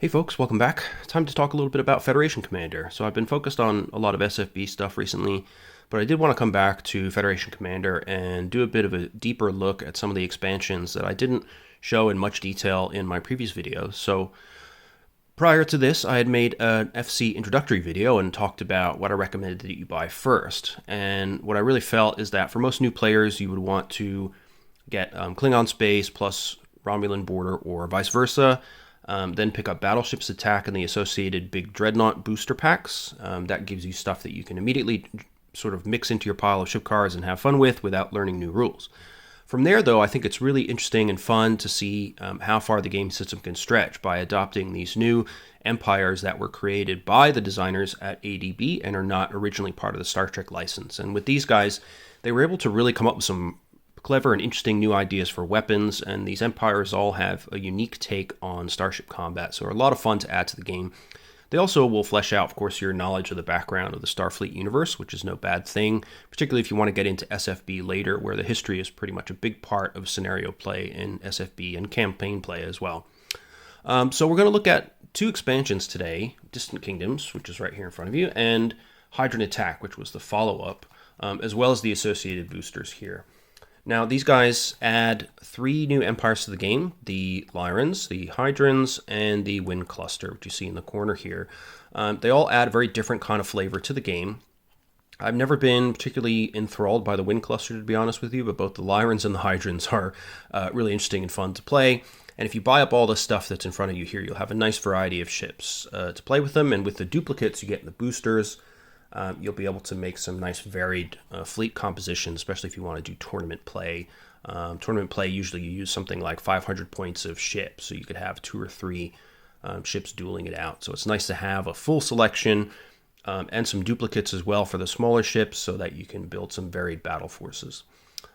Hey folks, welcome back. Time to talk a little bit about Federation Commander. So I've been focused on a lot of SFB stuff recently, but I did want to come back to Federation Commander and do a bit of a deeper look at some of the expansions that I didn't show in much detail in my previous video. So prior to this, I had made an FC introductory video and talked about what I recommended that you buy first. And what I really felt is that for most new players, you would want to get Klingon Space plus Romulan Border or vice versa. Then pick up Battleship's Attack and the associated big Dreadnought booster packs. That gives you stuff that you can immediately sort of mix into your pile of ship cards and have fun with without learning new rules. From there, though, I think it's really interesting and fun to see how far the game system can stretch by adopting these new empires that were created by the designers at ADB and are not originally part of the Star Trek license. And with these guys, they were able to really come up with some clever and interesting new ideas for weapons, and these empires all have a unique take on starship combat, so are a lot of fun to add to the game. They also will flesh out, of course, your knowledge of the background of the Starfleet universe, which is no bad thing, particularly if you want to get into SFB later, where the history is pretty much a big part of scenario play in SFB and campaign play as well. So we're going to look at two expansions today, Distant Kingdoms, which is right here in front of you, and Hydran Attack, which was the follow-up, as well as the associated boosters here. Now, these guys add 3 new empires to the game, the Lyrans, the Hydrans, and the WYN Cluster, which you see in the corner here. They all add a very different kind of flavor to the game. I've never been particularly enthralled by the WYN Cluster, to be honest with you, but both the Lyrans and the Hydrans are really interesting and fun to play. And if you buy up all the stuff that's in front of you here, you'll have a nice variety of ships to play with them. And with the duplicates you get in the boosters, you'll be able to make some nice varied fleet composition, especially if you want to do tournament play. Tournament play, usually you use something like 500 points of ships, so you could have 2 or 3 ships dueling it out. So it's nice to have a full selection and some duplicates as well for the smaller ships so that you can build some varied battle forces.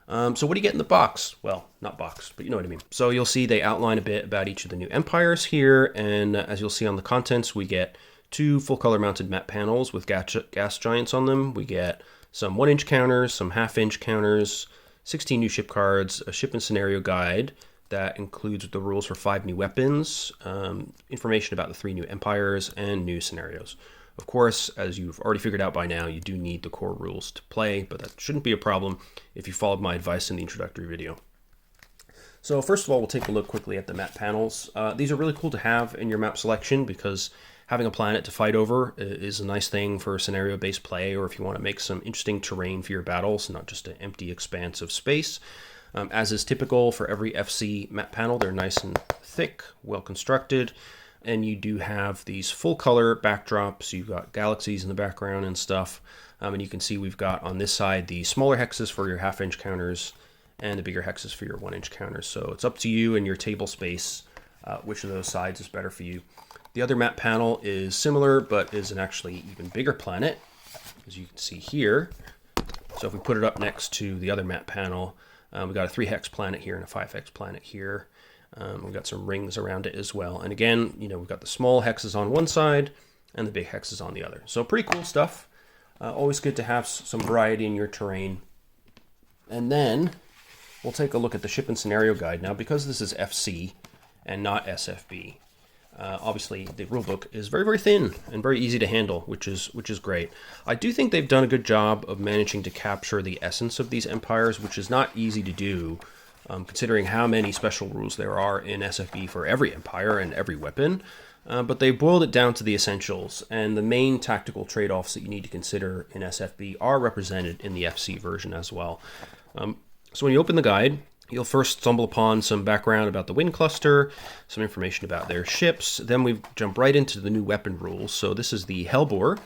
So what do you get in the box? Well, not box, but you know what I mean. So you'll see they outline a bit about each of the new empires here, and as you'll see on the contents, we get 2 full color mounted map panels with gas giants on them. We get some 1-inch counters, some half-inch counters, 16 new ship cards, a ship and scenario guide that includes the rules for 5 new weapons, information about the 3 new empires, and new scenarios. Of course, as you've already figured out by now, you do need the core rules to play, but that shouldn't be a problem if you followed my advice in the introductory video. So first of all, we'll take a look quickly at the map panels. These are really cool to have in your map selection because having a planet to fight over is a nice thing for scenario-based play, or if you want to make some interesting terrain for your battles, not just an empty expanse of space. As is typical for every FC map panel, they're nice and thick, well-constructed, and you do have these full-color backdrops. You've got galaxies in the background and stuff, and you can see we've got on this side the smaller hexes for your half-inch counters and the bigger hexes for your 1-inch counters. So it's up to you and your table space which of those sides is better for you. The other map panel is similar, but is an actually even bigger planet, as you can see here. So if we put it up next to the other map panel, we've got a 3-hex planet here and a 5-hex planet here. We've got some rings around it as well. And again, we've got the small hexes on one side and the big hexes on the other. So pretty cool stuff. Always good to have some variety in your terrain. And then we'll take a look at the ship and scenario guide. Now, because this is FC and not SFB, obviously the rulebook is very, very thin and very easy to handle, which is great. I do think they've done a good job of managing to capture the essence of these empires, which is not easy to do, considering how many special rules there are in SFB for every empire and every weapon. But they boiled it down to the essentials, and the main tactical trade-offs that you need to consider in SFB are represented in the FC version as well. So when you open the guide, you'll first stumble upon some background about the WYN Cluster, some information about their ships. Then we jump right into the new weapon rules. So this is the Hellbore,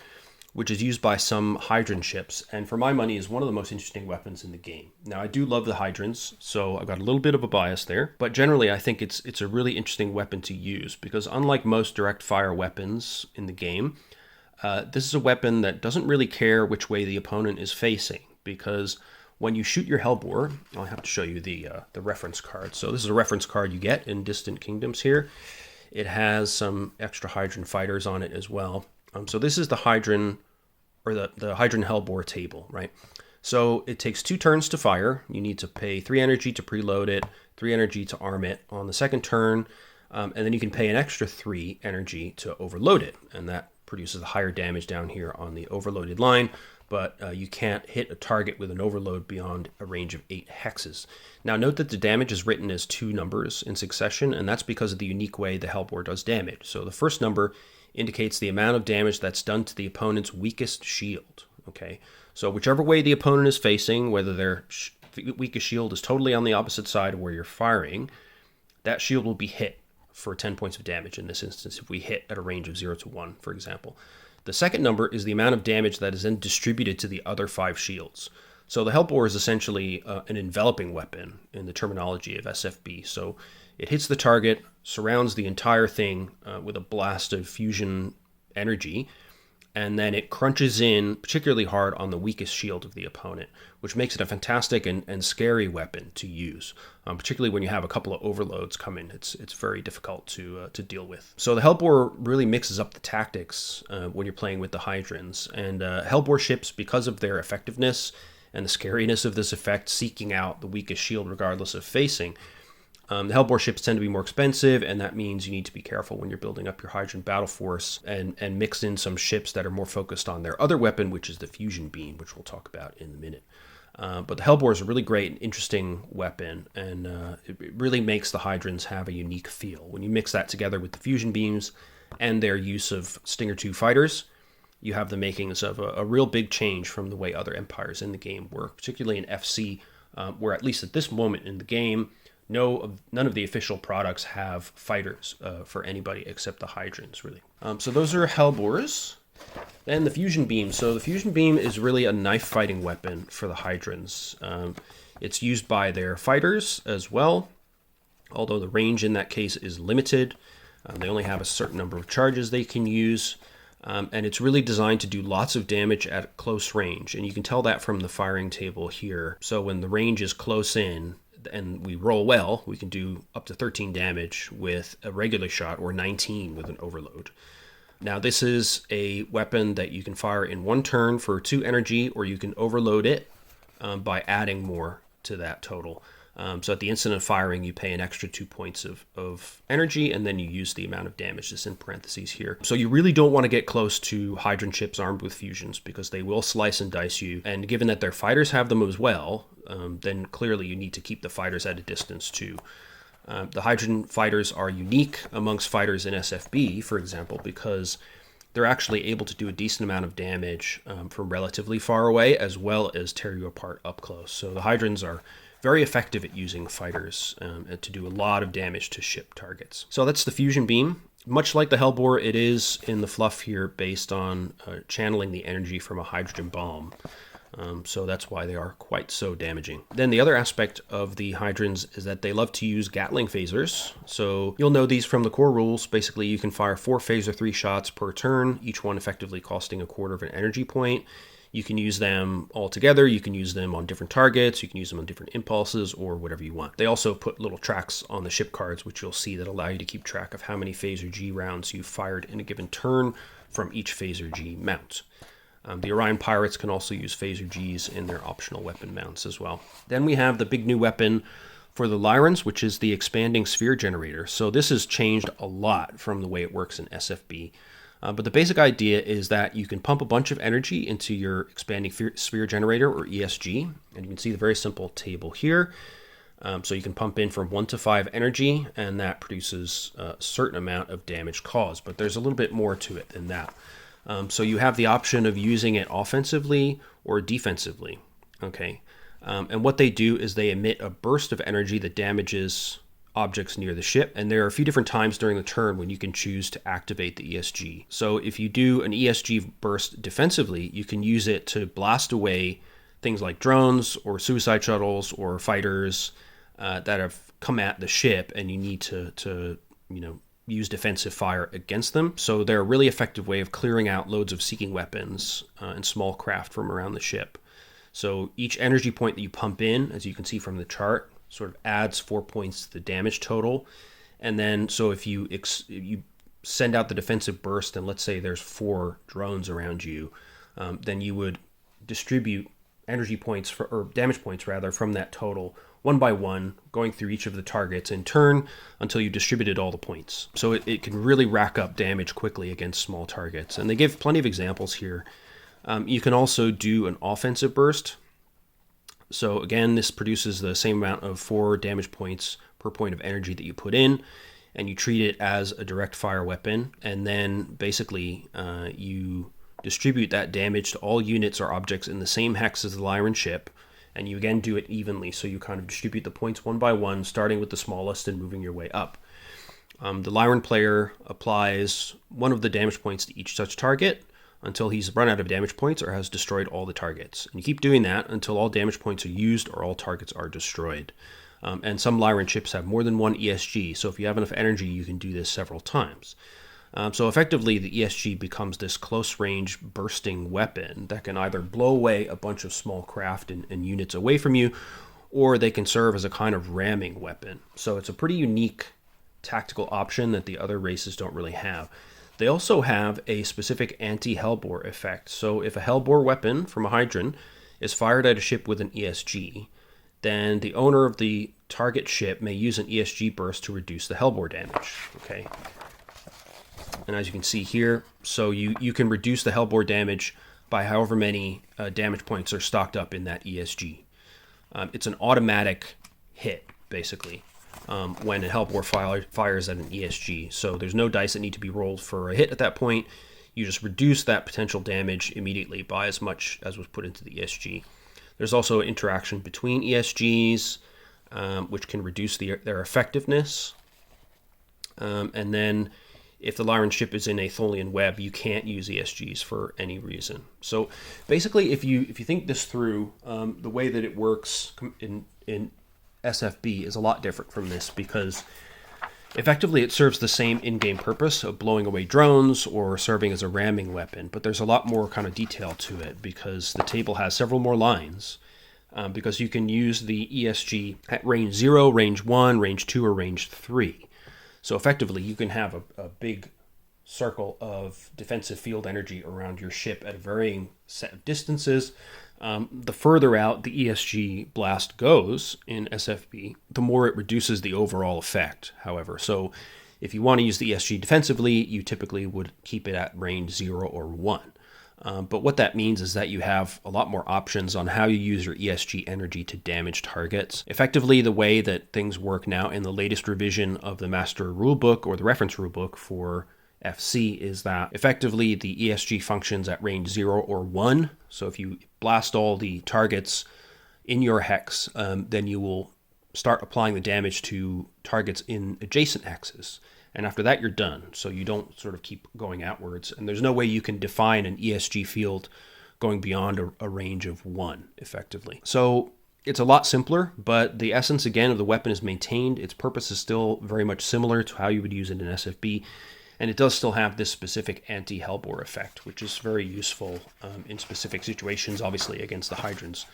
which is used by some Hydran ships, and for my money is one of the most interesting weapons in the game. Now, I do love the Hydrans, so I've got a little bit of a bias there, but generally I think it's a really interesting weapon to use, because unlike most direct fire weapons in the game, this is a weapon that doesn't really care which way the opponent is facing, because when you shoot your Hellbore, I'll have to show you the reference card. So this is a reference card you get in Distant Kingdoms here. It has some extra Hydran fighters on it as well. So this is the Hydran, or the Hydran Hellbore table, right? So it takes 2 turns to fire. You need to pay 3 energy to preload it, 3 energy to arm it. On the second turn, And then you can pay an extra 3 energy to overload it, and that produces a higher damage down here on the overloaded line, but you can't hit a target with an overload beyond a range of 8 hexes. Now note that the damage is written as 2 numbers in succession, and that's because of the unique way the Hellbore does damage. So the first number indicates the amount of damage that's done to the opponent's weakest shield. Okay, so whichever way the opponent is facing, whether their weakest shield is totally on the opposite side of where you're firing, that shield will be hit for 10 points of damage in this instance if we hit at a range of 0 to 1, for example. The second number is the amount of damage that is then distributed to the other 5 shields. So the Hellbore is essentially an enveloping weapon in the terminology of SFB. So it hits the target, surrounds the entire thing with a blast of fusion energy, and then it crunches in particularly hard on the weakest shield of the opponent, which makes it a fantastic and scary weapon to use, particularly when you have a couple of overloads come in. It's very difficult to deal with. So the Hellbore really mixes up the tactics when you're playing with the Hydrans, and Hellbore ships, because of their effectiveness and the scariness of this effect, seeking out the weakest shield regardless of facing. The Hellbore ships tend to be more expensive, and that means you need to be careful when you're building up your Hydran battle force and mix in some ships that are more focused on their other weapon, which is the fusion beam, which we'll talk about in a minute. But the Hellbore is a really great and interesting weapon, and it really makes the Hydrans have a unique feel. When you mix that together with the fusion beams and their use of Stinger 2 fighters, you have the makings of a real big change from the way other empires in the game work, particularly in FC, where at least at this moment in the game, none of the official products have fighters for anybody except the Hydrans, really. So those are Hellbores. Then the fusion beam. So the fusion beam is really a knife fighting weapon for the Hydrans. It's used by their fighters as well, although the range in that case is limited. They only have a certain number of charges they can use. And it's really designed to do lots of damage at close range. And you can tell that from the firing table here. So when the range is close in, and we roll well, we can do up to 13 damage with a regular shot, or 19 with an overload. Now this is a weapon that you can fire in one turn for 2 energy, or you can overload it by adding more to that total. So at the instant of firing, you pay an extra 2 points of energy, and then you use the amount of damage that's in parentheses here. So you really don't want to get close to Hydran ships armed with fusions, because they will slice and dice you. And given that their fighters have them as well, then clearly you need to keep the fighters at a distance too. The Hydran fighters are unique amongst fighters in SFB, for example, because they're actually able to do a decent amount of damage from relatively far away, as well as tear you apart up close. So the Hydrans are very effective at using fighters to do a lot of damage to ship targets. So that's the fusion beam. Much like the Hellbore, it is in the fluff here based on channeling the energy from a hydrogen bomb. So that's why they are quite so damaging. Then the other aspect of the Hydrans is that they love to use Gatling phasers. So you'll know these from the core rules. Basically, you can fire 4 phaser 3 shots per turn, each one effectively costing a quarter of an energy point. You can use them all together. You can use them on different targets. You can use them on different impulses, or whatever you want. They also put little tracks on the ship cards, which you'll see, that allow you to keep track of how many Phaser G rounds you've fired in a given turn from each Phaser G mount. The Orion Pirates can also use Phaser Gs in their optional weapon mounts as well. Then we have the big new weapon for the Lyrans, which is the expanding sphere generator. So this has changed a lot from the way it works in SFB. But the basic idea is that you can pump a bunch of energy into your expanding sphere generator, or ESG, and you can see the very simple table here. So you can pump in from 1 to 5 energy, and that produces a certain amount of damage caused. But there's a little bit more to it than that. So you have the option of using it offensively or defensively. Okay, and what they do is they emit a burst of energy that damages objects near the ship, and there are a few different times during the turn when you can choose to activate the ESG. So if you do an ESG burst defensively, you can use it to blast away things like drones or suicide shuttles or fighters that have come at the ship, and you need to use defensive fire against them. So they're a really effective way of clearing out loads of seeking weapons and small craft from around the ship. So each energy point that you pump in, as you can see from the chart, sort of adds 4 points to the damage total. And then, so if you send out the defensive burst, and let's say there's 4 drones around you, then you would distribute energy points or damage points rather, from that total one by one, going through each of the targets in turn until you distributed all the points. So it can really rack up damage quickly against small targets. And they give plenty of examples here. You can also do an offensive burst. So again, this produces the same amount of 4 damage points per point of energy that you put in, and you treat it as a direct fire weapon, and then basically you distribute that damage to all units or objects in the same hex as the Lyran ship, and you again do it evenly, so you kind of distribute the points one by one, starting with the smallest and moving your way up. The Lyran player applies one of the damage points to each such target until he's run out of damage points or has destroyed all the targets. And you keep doing that until all damage points are used or all targets are destroyed. And some Lyran ships have more than one ESG, so if you have enough energy, you can do this several times. So effectively, the ESG becomes this close-range bursting weapon that can either blow away a bunch of small craft and units away from you, or they can serve as a kind of ramming weapon. So it's a pretty unique tactical option that the other races don't really have. They also have a specific anti-Hellbore effect. So if a Hellbore weapon from a Hydran is fired at a ship with an ESG, then the owner of the target ship may use an ESG burst to reduce the Hellbore damage. Okay. And as you can see here, so you can reduce the Hellbore damage by however many damage points are stocked up in that ESG. It's an automatic hit, basically, when a Hellbore fires at an ESG. So there's no dice that need to be rolled for a hit at that point. You just reduce that potential damage immediately by as much as was put into the ESG. There's also interaction between ESGs, which can reduce their effectiveness. And then if the Lyran ship is in a Tholian web, you can't use ESGs for any reason. So basically, if you think this through, the way that it works in SFB is a lot different from this, because effectively it serves the same in-game purpose of blowing away drones or serving as a ramming weapon, but there's a lot more kind of detail to it because the table has several more lines, because you can use the ESG at range 0, range 1, range 2, or range 3. So effectively, you can have a big circle of defensive field energy around your ship at a varying set of distances. The further out the ESG blast goes in SFB, the more it reduces the overall effect, however. So if you want to use the ESG defensively, you typically would keep it at range 0 or 1. But what that means is that you have a lot more options on how you use your ESG energy to damage targets. Effectively, the way that things work now in the latest revision of the Master Rulebook or the Reference Rulebook for FC is that effectively the ESG functions at range 0 or 1. So if you blast all the targets in your hex, then you will start applying the damage to targets in adjacent hexes. And after that, you're done. So you don't sort of keep going outwards. And there's no way you can define an ESG field going beyond a range of 1, effectively. So it's a lot simpler, but the essence, again, of the weapon is maintained. Its purpose is still very much similar to how you would use it in SFB. And it does still have this specific anti-Hellbore effect, which is very useful in specific situations, obviously, against the Hydrans.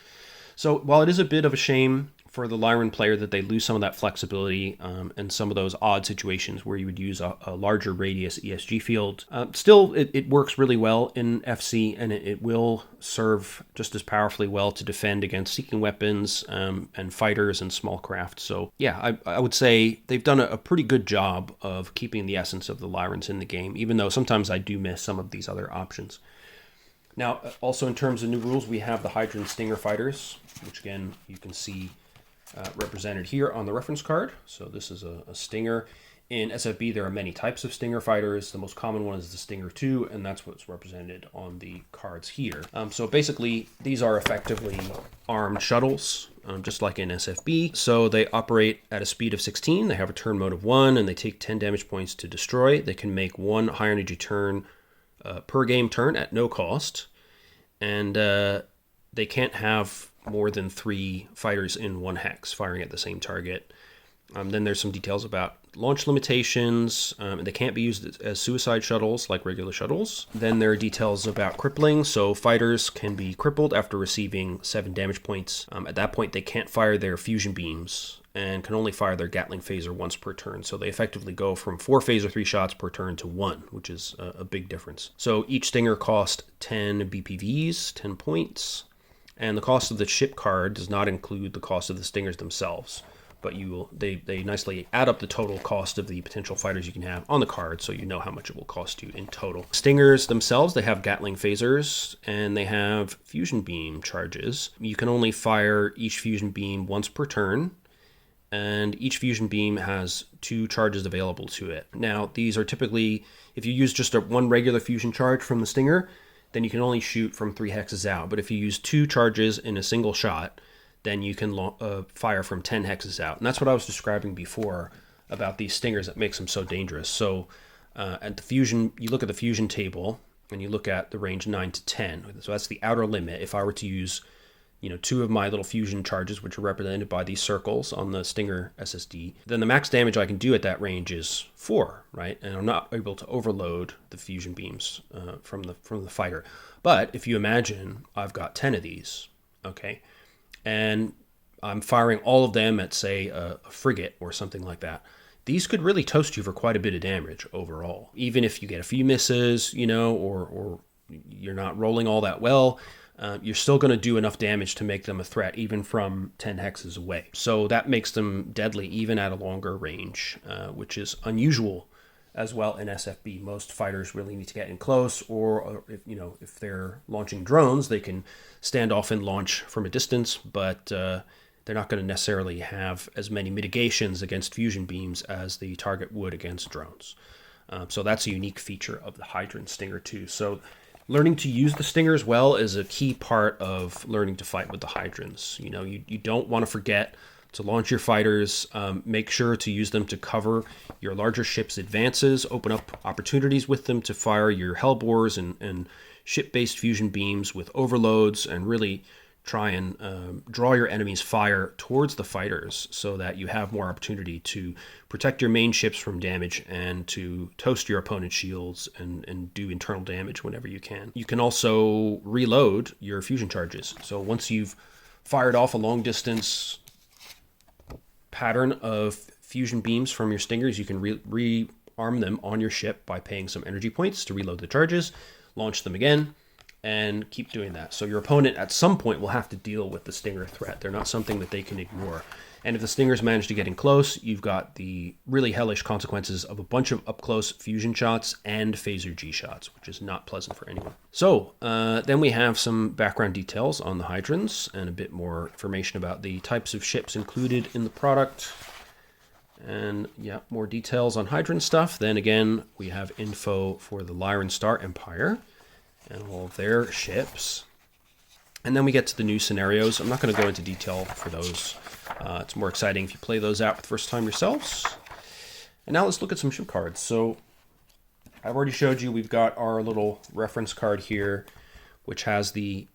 So while it is a bit of a shame for the Lyran player that they lose some of that flexibility and some of those odd situations where you would use a larger radius ESG field, still it works really well in FC, and it will serve just as powerfully well to defend against seeking weapons and fighters and small craft. So yeah, I would say they've done a pretty good job of keeping the essence of the Lyrans in the game, even though sometimes I do miss some of these other options. Now, also in terms of new rules, we have the Hydran Stinger Fighters, which again, you can see represented here on the reference card. So this is a Stinger. In SFB, there are many types of Stinger Fighters. The most common one is the Stinger 2, and that's what's represented on the cards here. So basically, these are effectively armed shuttles, just like in SFB. So they operate at a speed of 16. They have a turn mode of 1, and they take 10 damage points to destroy. They can make 1 high energy turn per game turn at no cost, and they can't have more than 3 fighters in 1 hex firing at the same target. Then there's some details about launch limitations, and they can't be used as suicide shuttles like regular shuttles. Then there are details about crippling, so fighters can be crippled after receiving 7 damage points. At that point, they can't fire their fusion beams and can only fire their Gatling phaser once per turn. So they effectively go from 4 phaser 3 shots per turn to 1, which is a big difference. So each Stinger cost 10 BPVs, 10 points, And the cost of the ship card does not include the cost of the stingers themselves, but they nicely add up the total cost of the potential fighters you can have on the card, so you know how much it will cost you in total. Stingers themselves, they have Gatling phasers, and they have fusion beam charges. You can only fire each fusion beam once per turn, and each fusion beam has 2 charges available to it. Now, these are typically, if you use just one regular fusion charge from the stinger, then you can only shoot from 3 hexes out. But if you use 2 charges in a single shot, then you can fire from 10 hexes out. And that's what I was describing before about these stingers that makes them so dangerous. So at the fusion, you look at the fusion table, and you look at the range 9 to 10. So that's the outer limit. If I were to use 2 of my little fusion charges, which are represented by these circles on the Stinger SSD, then the max damage I can do at that range is 4, right? And I'm not able to overload the fusion beams from the fighter. But if you imagine I've got 10 of these, okay, and I'm firing all of them at, say, a frigate or something like that, these could really toast you for quite a bit of damage overall. Even if you get a few misses, or you're not rolling all that well, you're still going to do enough damage to make them a threat, even from 10 hexes away. So that makes them deadly even at a longer range, which is unusual as well in SFB. Most fighters really need to get in close, or if they're launching drones, they can stand off and launch from a distance, but they're not going to necessarily have as many mitigations against fusion beams as the target would against drones. So that's a unique feature of the Hydran Stinger 2. So learning to use the stingers well is a key part of learning to fight with the Hydrans. You don't want to forget to launch your fighters. Make sure to use them to cover your larger ship's advances, open up opportunities with them to fire your hellbores and ship-based fusion beams with overloads, and really try and draw your enemy's fire towards the fighters so that you have more opportunity to protect your main ships from damage and to toast your opponent's shields and do internal damage whenever you can. You can also reload your fusion charges. So once you've fired off a long distance pattern of fusion beams from your stingers, you can rearm them on your ship by paying some energy points to reload the charges, launch them again, and keep doing that. So your opponent at some point will have to deal with the stinger threat. They're not something that they can ignore. And if the stingers manage to get in close, you've got the really hellish consequences of a bunch of up-close fusion shots and phaser G shots, which is not pleasant for anyone. So then we have some background details on the Hydrans and a bit more information about the types of ships included in the product. And yeah, more details on Hydran stuff. Then again, we have info for the Lyran Star Empire and all of their ships. And then we get to the new scenarios. I'm not going to go into detail for those. It's more exciting if you play those out for the first time yourselves. And now let's look at some ship cards. So I've already showed you we've got our little reference card here, which has the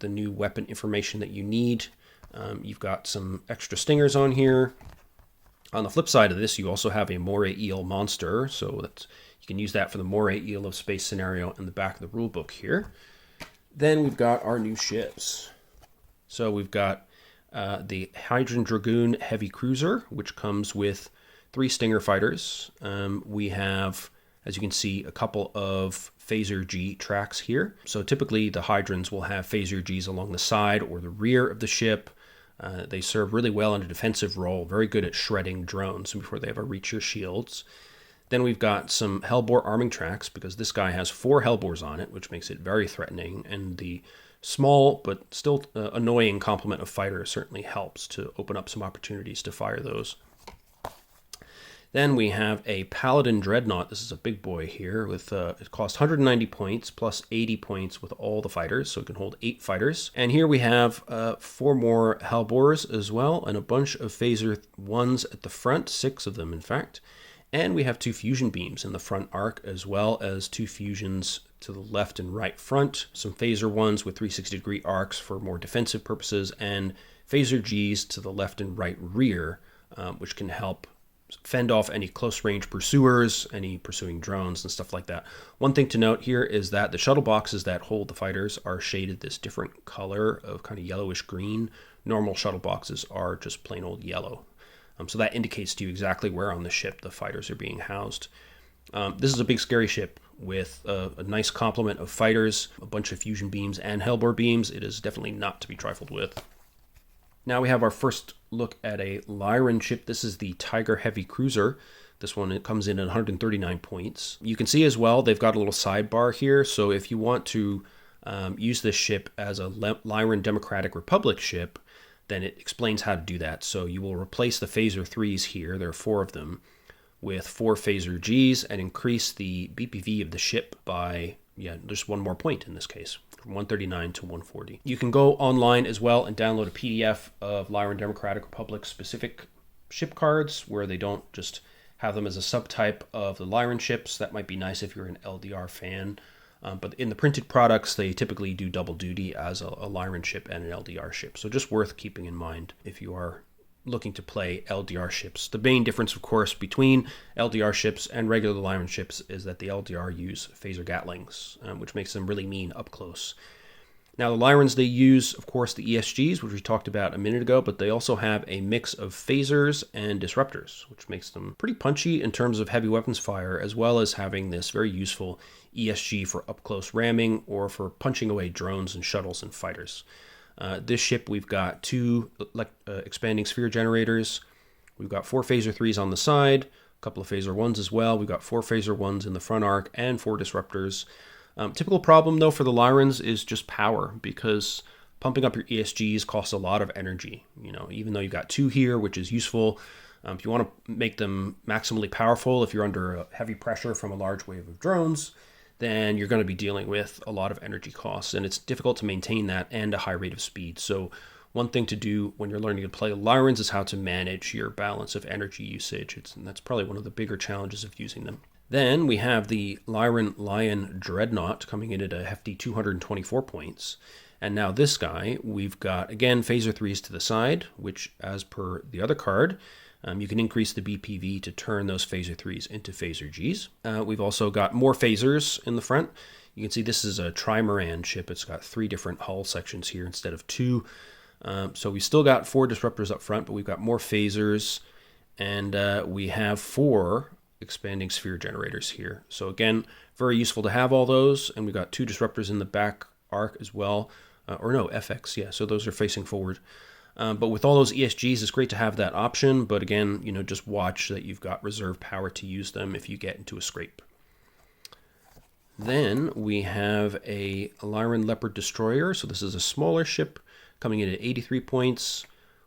new weapon information that you need. You've got some extra stingers on here. On the flip side of this, you also have a moray eel monster, so that's, you can use that for the moray eel of space scenario in the back of the rulebook here. Then we've got our new ships. So we've got the Hydran Dragoon Heavy Cruiser, which comes with 3 Stinger fighters. We have, as you can see, a couple of Phaser G tracks here. So typically the Hydrans will have Phaser Gs along the side or the rear of the ship. They serve really well in a defensive role, very good at shredding drones before they ever reach your shields. Then we've got some Hellbore arming tracks, because this guy has 4 Hellbores on it, which makes it very threatening, and the small but still annoying complement of fighter certainly helps to open up some opportunities to fire those. Then we have a Paladin Dreadnought. This is a big boy here. With it costs 190 points plus 80 points with all the fighters, so it can hold 8 fighters. And here we have 4 more Hellbores as well, and a bunch of Phaser 1s at the front, 6 of them in fact. And we have 2 fusion beams in the front arc, as well as 2 fusions to the left and right front, some Phaser 1s with 360-degree arcs for more defensive purposes, and Phaser Gs to the left and right rear, which can help fend off any close-range pursuers, any pursuing drones, and stuff like that. One thing to note here is that the shuttle boxes that hold the fighters are shaded this different color of kind of yellowish green. Normal shuttle boxes are just plain old yellow. So that indicates to you exactly where on the ship the fighters are being housed. This is a big scary ship with a nice complement of fighters, a bunch of fusion beams and hellbore beams. It is definitely not to be trifled with. Now we have our first look at a Lyran ship. This is the Tiger Heavy Cruiser. This one, it comes in at 139 points. You can see as well, they've got a little sidebar here. So if you want to use this ship as a Lyran Democratic Republic ship, then it explains how to do that. So you will replace the Phaser 3s here, there are 4 of them, with 4 Phaser Gs and increase the BPV of the ship by, just 1 more point in this case, from 139 to 140. You can go online as well and download a PDF of Lyran Democratic Republic specific ship cards where they don't just have them as a subtype of the Lyran ships. That might be nice if you're an LDR fan. But in the printed products, they typically do double duty as a Lyran ship and an LDR ship. So just worth keeping in mind if you are looking to play LDR ships. The main difference, of course, between LDR ships and regular Lyran ships is that the LDR use phaser Gatlings, which makes them really mean up close. Now, the Lyrans, they use, of course, the ESGs, which we talked about a minute ago, but they also have a mix of phasers and disruptors, which makes them pretty punchy in terms of heavy weapons fire, as well as having this very useful ESG for up-close ramming or for punching away drones and shuttles and fighters. This ship, we've got 2 expanding sphere generators. We've got 4 phaser 3s on the side, a couple of phaser 1s as well. We've got 4 phaser 1s in the front arc and 4 disruptors. Typical problem, though, for the Lyrans is just power, because pumping up your ESGs costs a lot of energy. Even though you've got 2 here, which is useful, if you want to make them maximally powerful, if you're under heavy pressure from a large wave of drones, then you're going to be dealing with a lot of energy costs, and it's difficult to maintain that and a high rate of speed. So one thing to do when you're learning to play Lyrans is how to manage your balance of energy usage. And that's probably one of the bigger challenges of using them. Then we have the Lyran Lion Dreadnought coming in at a hefty 224 points. And now this guy, we've got, again, phaser 3s to the side, which, as per the other card, you can increase the BPV to turn those phaser 3s into phaser Gs. We've also got more phasers in the front. You can see this is a Trimaran ship. It's got 3 different hull sections here instead of 2. So we still got 4 disruptors up front, but we've got more phasers. And we have 4 expanding sphere generators here. So again, very useful to have all those. And we've got 2 disruptors in the back arc as well. FX, yeah, so those are facing forward. But with all those ESGs, it's great to have that option. But again, just watch that you've got reserve power to use them if you get into a scrape. Then we have a Lyran Leopard Destroyer. So this is a smaller ship coming in at 83 points.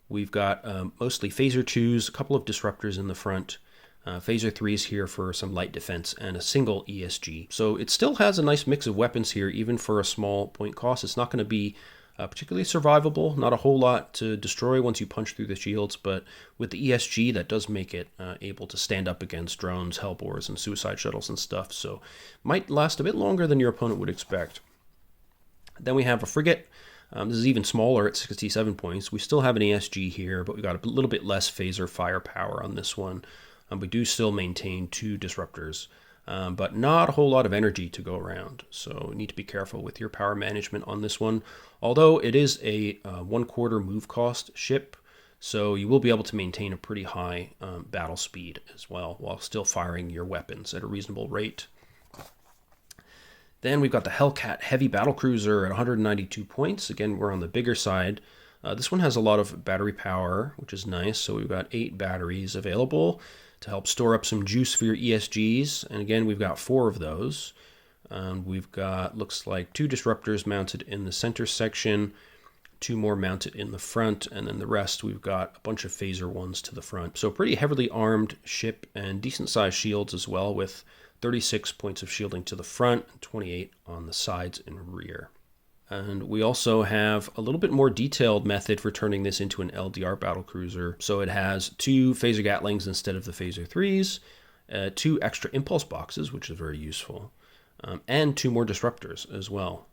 We've got mostly phaser 2s, a couple of disruptors in the front. Phaser 3s here for some light defense and a single ESG. So it still has a nice mix of weapons here, even for a small point cost. It's not going to be particularly survivable, not a whole lot to destroy once you punch through the shields, but with the ESG, that does make it able to stand up against drones, hellbores, and suicide shuttles and stuff, so might last a bit longer than your opponent would expect. Then we have a frigate. This is even smaller at 67 points. We still have an ESG here, but we got a little bit less phaser firepower on this one. We do still maintain 2 disruptors, but not a whole lot of energy to go around. So you need to be careful with your power management on this one. Although it is a 1/4 move cost ship, so you will be able to maintain a pretty high battle speed as well, while still firing your weapons at a reasonable rate. Then we've got the Hellcat Heavy Battlecruiser at 192 points. Again, we're on the bigger side. This one has a lot of battery power, which is nice. So we've got 8 batteries available to help store up some juice for your ESGs. And again, we've got 4 of those. We've got, looks like 2 disruptors mounted in the center section, 2 more mounted in the front, and then the rest we've got a bunch of phaser 1s to the front. So pretty heavily armed ship and decent sized shields as well, with 36 points of shielding to the front and 28 on the sides and rear. And we also have a little bit more detailed method for turning this into an LDR battlecruiser. So it has 2 phaser Gatlings instead of the phaser 3s, 2 extra impulse boxes, which is very useful, and 2 more disruptors as well.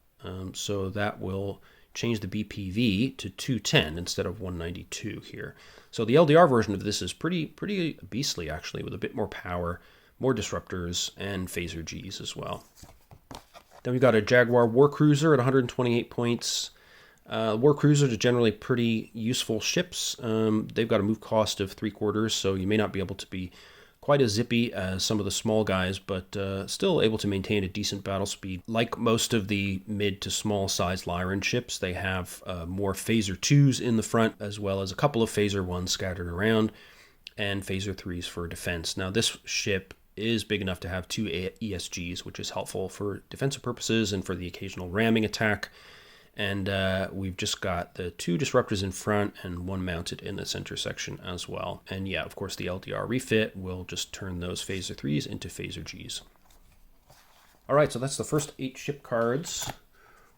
So that will change the BPV to 210 instead of 192 here. So the LDR version of this is pretty beastly, actually, with a bit more power, more disruptors, and phaser Gs as well. Then we've got a Jaguar Warcruiser at 128 points. Warcruisers are generally pretty useful ships. They've got a move cost of 3/4, so you may not be able to be quite as zippy as some of the small guys, but still able to maintain a decent battle speed. Like most of the mid to small size Lyran ships, they have more phaser 2s in the front, as well as a couple of phaser 1s scattered around, and phaser 3s for defense. Now this ship is big enough to have 2 ESGs, which is helpful for defensive purposes and for the occasional ramming attack. And we've just got the 2 disruptors in front and 1 mounted in the center section as well. And yeah, of course, the LDR refit will just turn those phaser 3s into phaser Gs. All right, so that's the first 8 ship cards.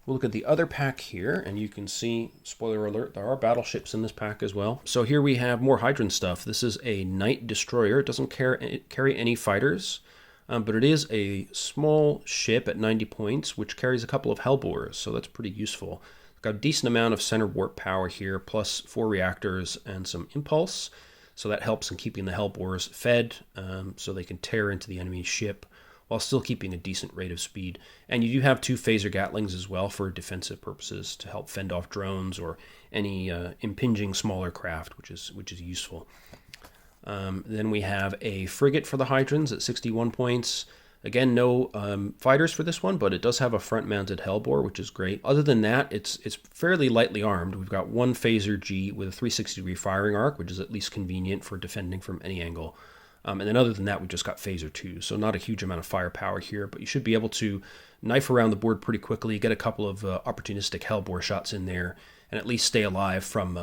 We'll look at the other pack here, and you can see, spoiler alert, there are battleships in this pack as well. So here we have more Hydran stuff. This is a Knight Destroyer. It doesn't carry any fighters, but it is a small ship at 90 points, which carries a couple of Hellbores, so that's pretty useful. It's got a decent amount of center warp power here, plus 4 reactors and some impulse, so that helps in keeping the Hellbores fed, so they can tear into the enemy's ship, while still keeping a decent rate of speed. And you do have 2 phaser Gatlings as well for defensive purposes to help fend off drones or any impinging smaller craft, which is useful. Then we have a frigate for the Hydrans at 61 points. Again, no fighters for this one, but it does have a front-mounted Hellbore, which is great. Other than that, it's fairly lightly armed. We've got 1 phaser G with a 360-degree firing arc, which is at least convenient for defending from any angle. And then other than that, we've just got phaser 2, so not a huge amount of firepower here, but you should be able to knife around the board pretty quickly, get a couple of opportunistic Hellbore shots in there, and at least stay alive from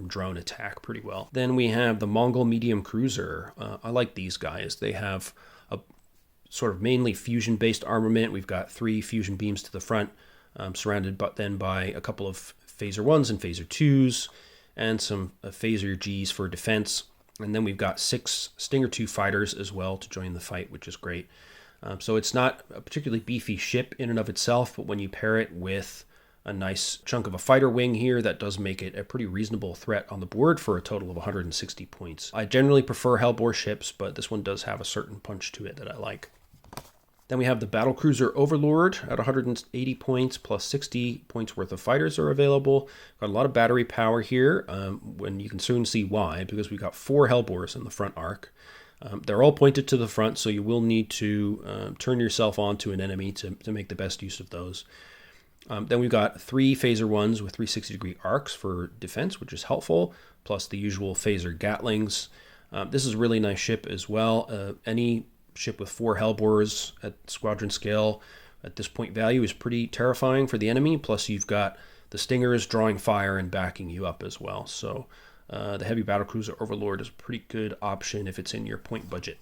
drone attack pretty well. Then we have the Mongol medium cruiser. I like these guys. They have a sort of mainly fusion-based armament. We've got 3 fusion beams to the front, surrounded then by a couple of phaser 1s and phaser 2s, and some phaser Gs for defense. And then we've got 6 Stinger 2 fighters as well to join the fight, which is great. So it's not a particularly beefy ship in and of itself, but when you pair it with a nice chunk of a fighter wing here, that does make it a pretty reasonable threat on the board for a total of 160 points. I generally prefer Hellbore ships, but this one does have a certain punch to it that I like. Then we have the Battlecruiser Overlord at 180 points, plus 60 points worth of fighters are available. Got a lot of battery power here, when you can soon see why, because we've got 4 Hellbores in the front arc. They're all pointed to the front, so you will need to turn yourself onto an enemy to make the best use of those. Then we've got 3 phaser 1s with 360-degree arcs for defense, which is helpful, plus the usual phaser Gatlings. This is a really nice ship as well. Any ship with 4 Hellbores at squadron scale at this point value is pretty terrifying for the enemy, plus you've got the Stingers drawing fire and backing you up as well. So the Heavy Battlecruiser Overlord is a pretty good option if it's in your point budget.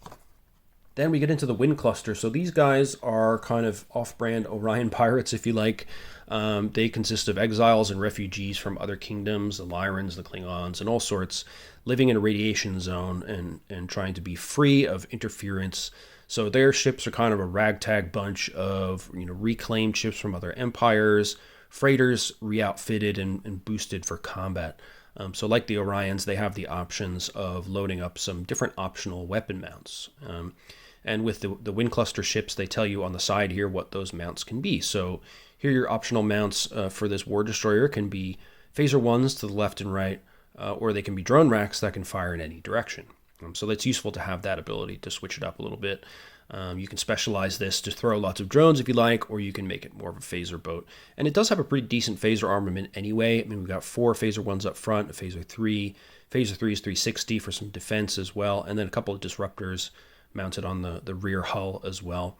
Then we get into the WYN Cluster. So these guys are kind of off-brand Orion pirates, if you like. They consist of exiles and refugees from other kingdoms, the Lyrans, the Klingons, and all sorts, living in a radiation zone and trying to be free of interference. So their ships are kind of a ragtag bunch of reclaimed ships from other empires, freighters re-outfitted and boosted for combat. So like the Orions, they have the options of loading up some different optional weapon mounts. And with the WYN Cluster ships, they tell you on the side here what those mounts can be. So here your optional mounts for this War Destroyer can be phaser 1s to the left and right, or they can be drone racks that can fire in any direction. So that's useful to have that ability to switch it up a little bit. You can specialize this to throw lots of drones if you like, or you can make it more of a phaser boat. And it does have a pretty decent phaser armament anyway. I mean, we've got 4 phaser 1s up front, a phaser 3, phaser 3 is 360 for some defense as well, and then a couple of disruptors mounted on the rear hull as well.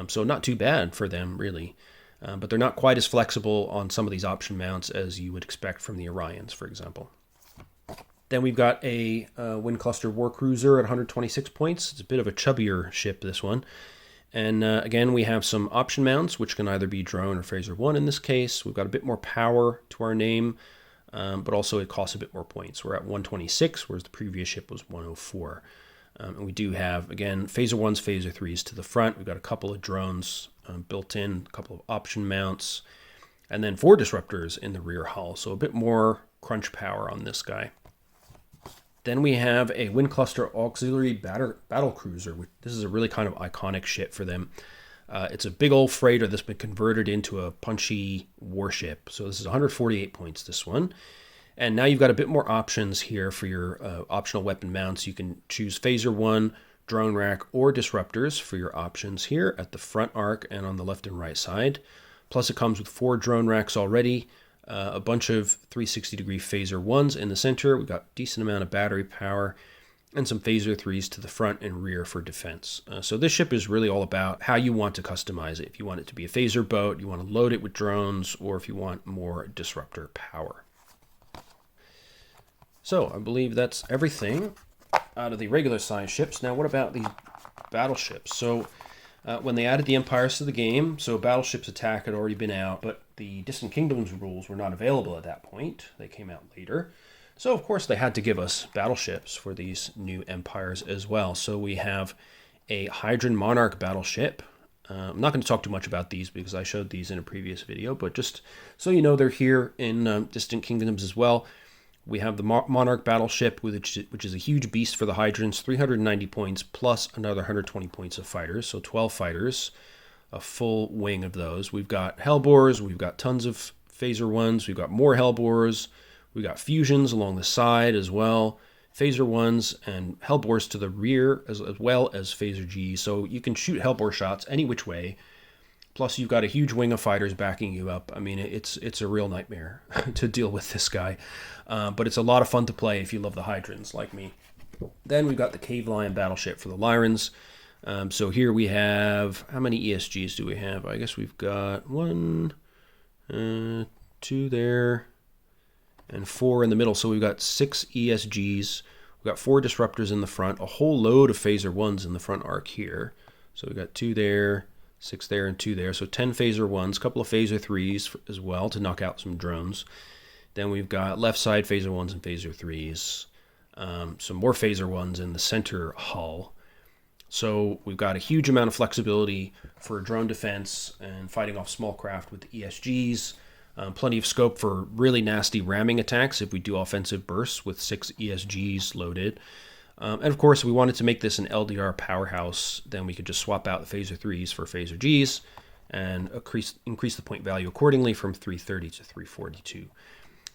So not too bad for them, really. But they're not quite as flexible on some of these option mounts as you would expect from the Orions, for example. Then we've got a WYN Cluster War Cruiser at 126 points. It's a bit of a chubbier ship, this one. And again, we have some option mounts, which can either be drone or phaser 1 in this case. We've got a bit more power to our name, but also it costs a bit more points. We're at 126, whereas the previous ship was 104. And we do have, again, phaser 1s, phaser 3s to the front. We've got a couple of drones built in, a couple of option mounts, and then 4 disruptors in the rear hull. So a bit more crunch power on this guy. Then we have a WYN Cluster Auxiliary Battle Cruiser. This is a really kind of iconic ship for them. It's a big old freighter that's been converted into a punchy warship. So this is 148 points, this one. And now you've got a bit more options here for your optional weapon mounts. You can choose phaser 1, drone rack or disruptors for your options here at the front arc and on the left and right side. Plus it comes with 4 drone racks already, a bunch of 360-degree phaser 1s in the center. We've got a decent amount of battery power, and some phaser 3s to the front and rear for defense. So this ship is really all about how you want to customize it. If you want it to be a phaser boat, you want to load it with drones, or if you want more disruptor power. So I believe that's everything out of the regular size ships. Now what about the battleships? So when they added the empires to the game, so battleships attack had already been out, but the Distant Kingdoms rules were not available at that point. They came out later. So of course they had to give us battleships for these new empires as well. So we have a Hydran Monarch battleship. I'm not going to talk too much about these because I showed these in a previous video, but just so you know, they're here in Distant Kingdoms as well. We have the Monarch battleship, which is a huge beast for the Hydrans, 390 points plus another 120 points of fighters, so 12 fighters, a full wing of those. We've got Hellbores, we've got tons of phaser 1s, we've got more Hellbores, we've got fusions along the side as well, phaser 1s and Hellbores to the rear as well as phaser G, so you can shoot Hellbore shots any which way. Plus, you've got a huge wing of fighters backing you up. I mean, it's a real nightmare to deal with this guy. But it's a lot of fun to play if you love the Hydrans like me. Then we've got the Cave Lion battleship for the Lyrans. So here we have, how many ESGs do we have? I guess we've got 1, 2 there, and 4 in the middle. So we've got 6 ESGs. We've got 4 disruptors in the front, a whole load of phaser 1s in the front arc here. So we've got 2 there, 6 there, and 2 there. So 10 phaser 1s, a couple of phaser 3s as well to knock out some drones. Then we've got left side phaser 1s and phaser 3s. Some more phaser 1s in the center hull. So we've got a huge amount of flexibility for drone defense and fighting off small craft with the ESGs. Plenty of scope for really nasty ramming attacks if we do offensive bursts with 6 ESGs loaded. And of course, if we wanted to make this an LDR powerhouse, then we could just swap out the phaser 3s for phaser Gs and increase the point value accordingly from 330 to 342.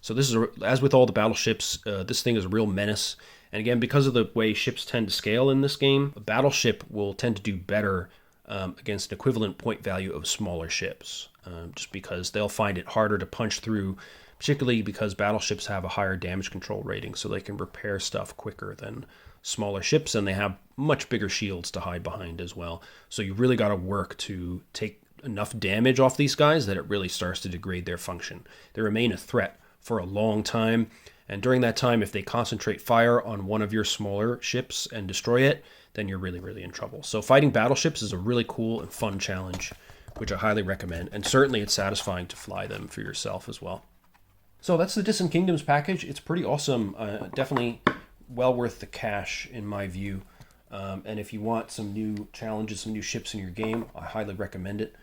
So this is, as with all the battleships, this thing is a real menace. And again, because of the way ships tend to scale in this game, a battleship will tend to do better against an equivalent point value of smaller ships, just because they'll find it harder to punch through, particularly because battleships have a higher damage control rating, so they can repair stuff quicker than smaller ships, and they have much bigger shields to hide behind as well. So you really got to work to take enough damage off these guys that it really starts to degrade their function. They remain a threat for a long time, and during that time, if they concentrate fire on one of your smaller ships and destroy it, then you're really, really in trouble. So fighting battleships is a really cool and fun challenge, which I highly recommend, and certainly it's satisfying to fly them for yourself as well. So that's the Distant Kingdoms package. It's pretty awesome. Definitely well worth the cash in my view. And if you want some new challenges, some new ships in your game, I highly recommend it.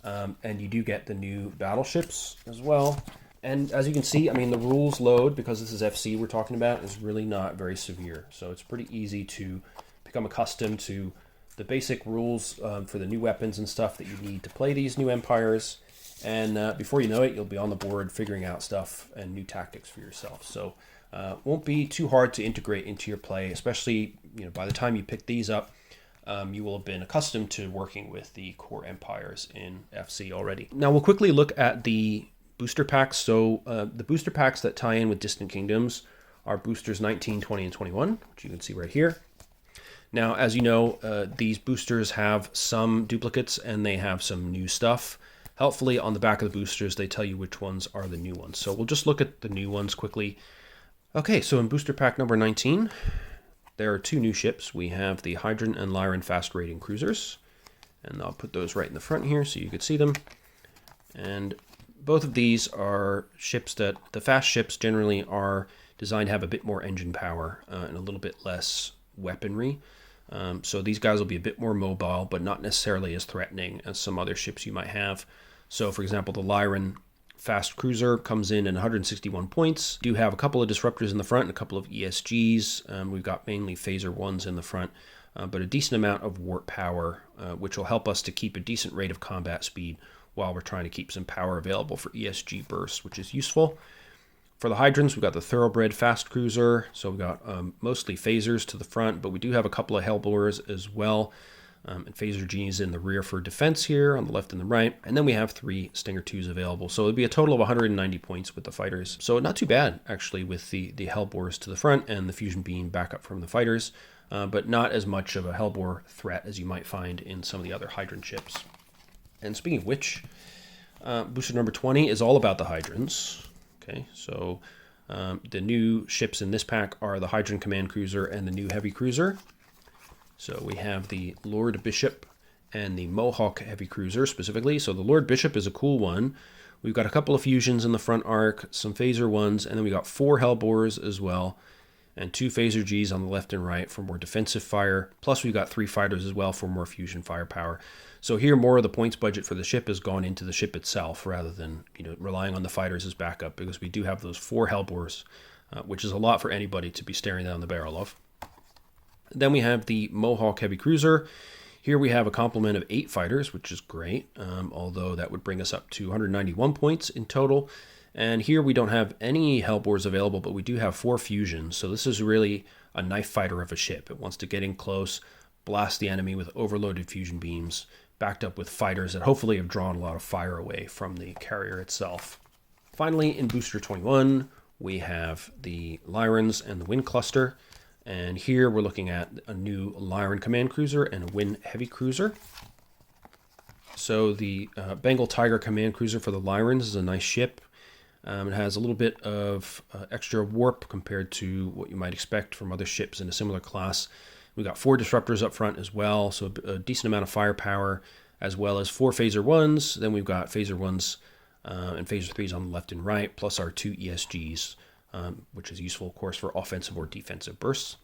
And you do get the new battleships as well. And as you can see, I mean, the rules load, because this is FC we're talking about, is really not very severe. So it's pretty easy to become accustomed to the basic rules for the new weapons and stuff that you need to play these new empires. And before you know it, you'll be on the board figuring out stuff and new tactics for yourself. So won't be too hard to integrate into your play, especially by the time you pick these up, you will have been accustomed to working with the core empires in FC already. Now we'll quickly look at the booster packs. So the booster packs that tie in with Distant Kingdoms are boosters 19, 20, and 21, which you can see right here. Now, as you know, these boosters have some duplicates and they have some new stuff. Helpfully, on the back of the boosters, they tell you which ones are the new ones. So we'll just look at the new ones quickly. Okay, so in booster pack number 19, there are 2 new ships. We have the Hydran and Lyran fast raiding cruisers. And I'll put those right in the front here so you can see them. And both of these are ships that, the fast ships generally are designed to have a bit more engine power and a little bit less weaponry. So these guys will be a bit more mobile, but not necessarily as threatening as some other ships you might have. So for example, the Lyran fast cruiser comes in at 161 points. Do have a couple of disruptors in the front and a couple of ESGs. We've got mainly phaser 1s in the front, but a decent amount of warp power, which will help us to keep a decent rate of combat speed while we're trying to keep some power available for ESG bursts, which is useful. For the Hydrans, we've got the Thoroughbred Fast Cruiser. So we've got mostly phasers to the front, but we do have a couple of Hellbores as well. And phaser Gs in the rear for defense here on the left and the right. And then we have 3 Stinger 2s available. So it'd be a total of 190 points with the fighters. So not too bad, actually, with the Hellbores to the front and the Fusion Beam backup from the fighters. But not as much of a Hellbore threat as you might find in some of the other Hydran ships. And speaking of which, booster number 20 is all about the Hydrans. Okay, so the new ships in this pack are the Hydran Command Cruiser and the new Heavy Cruiser. So we have the Lord Bishop and the Mohawk Heavy Cruiser specifically. So the Lord Bishop is a cool one. We've got a couple of fusions in the front arc, some phaser ones, and then we got 4 Hellbores as well, and 2 phaser Gs on the left and right for more defensive fire. Plus we've got 3 fighters as well for more fusion firepower. So here more of the points budget for the ship has gone into the ship itself rather than relying on the fighters as backup, because we do have those 4 Hellbores, which is a lot for anybody to be staring down the barrel of. Then we have the Mohawk Heavy Cruiser. Here we have a complement of 8 fighters, which is great, although that would bring us up to 191 points in total. And here we don't have any Hellbores available, but we do have 4 fusions. So this is really a knife fighter of a ship. It wants to get in close, blast the enemy with overloaded fusion beams, backed up with fighters that hopefully have drawn a lot of fire away from the carrier itself. Finally, in Booster 21, we have the Lyrans and the WYN Cluster. And here we're looking at a new Lyran Command Cruiser and a WYN Heavy Cruiser. So the Bengal Tiger Command Cruiser for the Lyrans is a nice ship. It has a little bit of extra warp compared to what you might expect from other ships in a similar class. We've got 4 disruptors up front as well, so a decent amount of firepower, as well as 4 phaser 1s. Then we've got phaser 1s and phaser 3s on the left and right, plus our 2 ESGs. Which is useful, of course, for offensive or defensive bursts.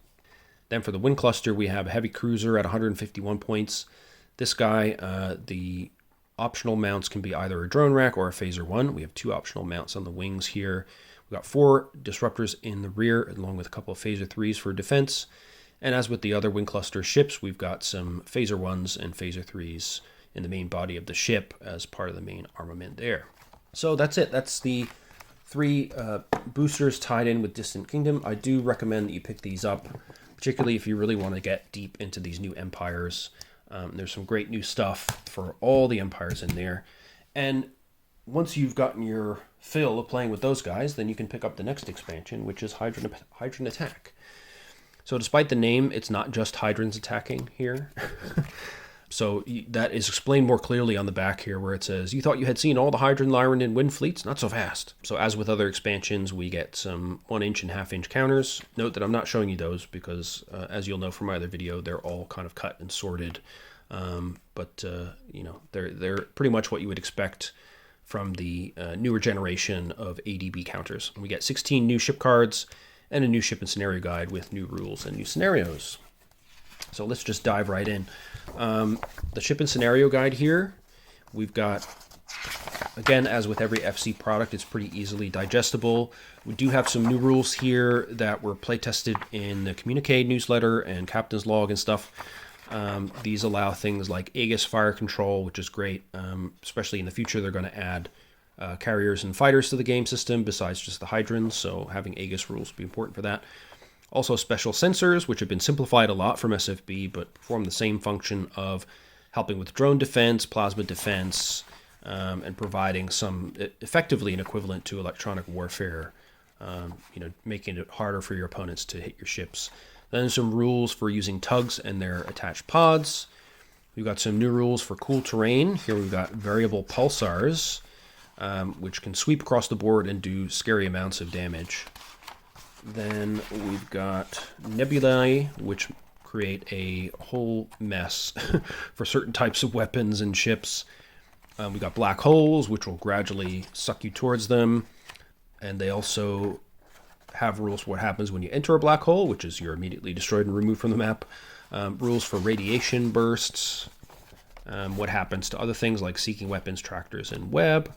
Then for the WYN Cluster, we have a Heavy Cruiser at 151 points. This guy, the optional mounts can be either a drone rack or a phaser 1. We have 2 optional mounts on the wings here. We've got 4 disruptors in the rear, along with a couple of phaser 3s for defense. And as with the other WYN Cluster ships, we've got some phaser 1s and phaser 3s in the main body of the ship as part of the main armament there. So that's it. That's the 3 boosters tied in with Distant Kingdom. I do recommend that you pick these up, particularly if you really want to get deep into these new empires. There's some great new stuff for all the empires in there. And once you've gotten your fill of playing with those guys, then you can pick up the next expansion, which is Hydran Attack. So despite the name, it's not just Hydrans attacking here. So that is explained more clearly on the back here, where it says, you thought you had seen all the Hydran, Lyran, and WYN fleets? Not so fast. So as with other expansions, we get some 1-inch and half-inch counters. Note that I'm not showing you those because, as you'll know from my other video, they're all kind of cut and sorted. But they're pretty much what you would expect from the newer generation of ADB counters. And we get 16 new ship cards and a new ship and scenario guide with new rules and new scenarios. So let's just dive right in. The ship and scenario guide here, we've got, again, as with every FC product, it's pretty easily digestible. We do have some new rules here that were play tested in the Communique newsletter and Captain's Log and stuff. These allow things like Aegis fire control, which is great. Especially in the future, they're going to add carriers and fighters to the game system besides just the Hydrans, so having Aegis rules will be important for that. Also special sensors, which have been simplified a lot from SFB, but perform the same function of helping with drone defense, plasma defense, and providing some, effectively an equivalent to electronic warfare, making it harder for your opponents to hit your ships. Then some rules for using tugs and their attached pods. We've got some new rules for cool terrain. Here we've got variable pulsars, which can sweep across the board and do scary amounts of damage. Then we've got nebulae, which create a whole mess for certain types of weapons and ships. We've got black holes, which will gradually suck you towards them. And they also have rules for what happens when you enter a black hole, which is you're immediately destroyed and removed from the map. Rules for radiation bursts. What happens to other things like seeking weapons, tractors, and web.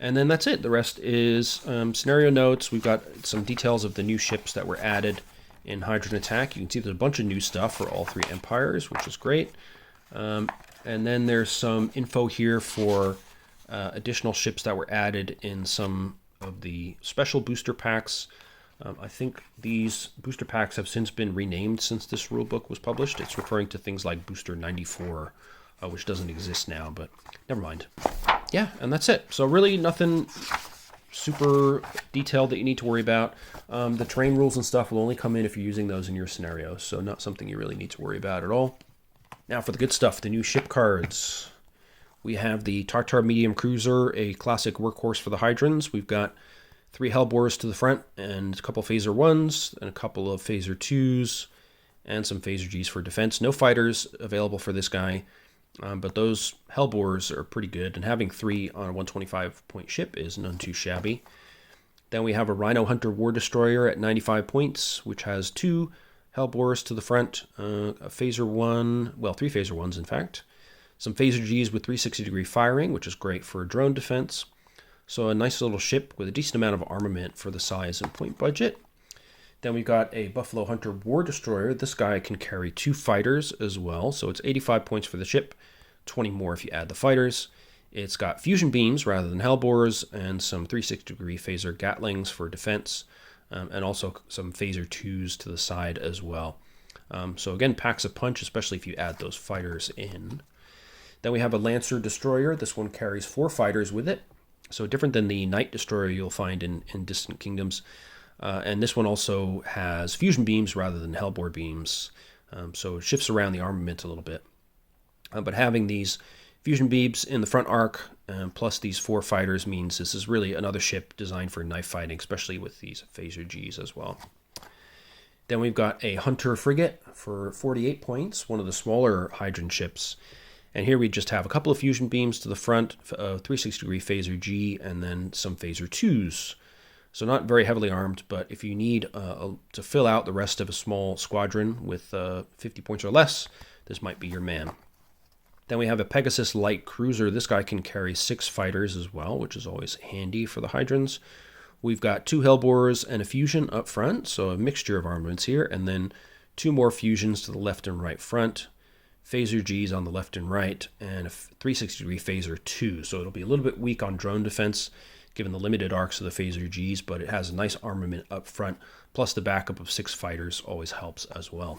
And then that's it. The rest is scenario notes. We've got some details of the new ships that were added in Hydran Attack. You can see there's a bunch of new stuff for all 3 empires, which is great. And then there's some info here for additional ships that were added in some of the special booster packs. I think these booster packs have since been renamed since this rulebook was published. It's referring to things like Booster 94, which doesn't exist now, but never mind. Yeah, and that's it. So really nothing super detailed that you need to worry about. The terrain rules and stuff will only come in if you're using those in your scenario, so not something you really need to worry about at all. Now for the good stuff, the new ship cards. We have the Tartar Medium Cruiser, a classic workhorse for the Hydrans. We've got 3 Hellbores to the front, and a couple Phaser 1s, and a couple of Phaser 2s, and some Phaser Gs for defense. No fighters available for this guy, but those Hellbores are pretty good, and having 3 on a 125-point ship is none too shabby. Then we have a Rhino Hunter War Destroyer at 95 points, which has 2 Hellbores to the front, a Phaser 1, well, 3 Phaser 1s in fact, some Phaser Gs with 360-degree firing, which is great for drone defense. So a nice little ship with a decent amount of armament for the size and point budget. Then we've got a Buffalo Hunter War Destroyer. This guy can carry 2 fighters as well. So it's 85 points for the ship, 20 more if you add the fighters. It's got fusion beams rather than Hellbores, and some 360-degree phaser Gatlings for defense, and also some Phaser 2s to the side as well. So again, packs a punch, especially if you add those fighters in. Then we have a Lancer Destroyer. This one carries 4 fighters with it. So different than the Night Destroyer you'll find in Distant Kingdoms. And this one also has fusion beams rather than Hellbore beams. So it shifts around the armament a little bit. But having these fusion beams in the front arc, plus these 4 fighters, means this is really another ship designed for knife fighting, especially with these Phaser Gs as well. Then we've got a Hunter Frigate for 48 points, one of the smaller Hydran ships. And here we just have a couple of fusion beams to the front, 360-degree Phaser G, and then some Phaser 2s. So not very heavily armed, but if you need to fill out the rest of a small squadron with 50 points or less, this might be your man. Then we have a Pegasus Light Cruiser. This guy can carry 6 fighters as well, which is always handy for the Hydrans. We've got 2 Hellbores and a fusion up front, so a mixture of armaments here, and then 2 more fusions to the left and right front. Phaser Gs on the left and right, and a 360-degree Phaser 2. So it'll be a little bit weak on drone defense, given the limited arcs of the Phaser Gs, but it has a nice armament up front, plus the backup of 6 fighters always helps as well.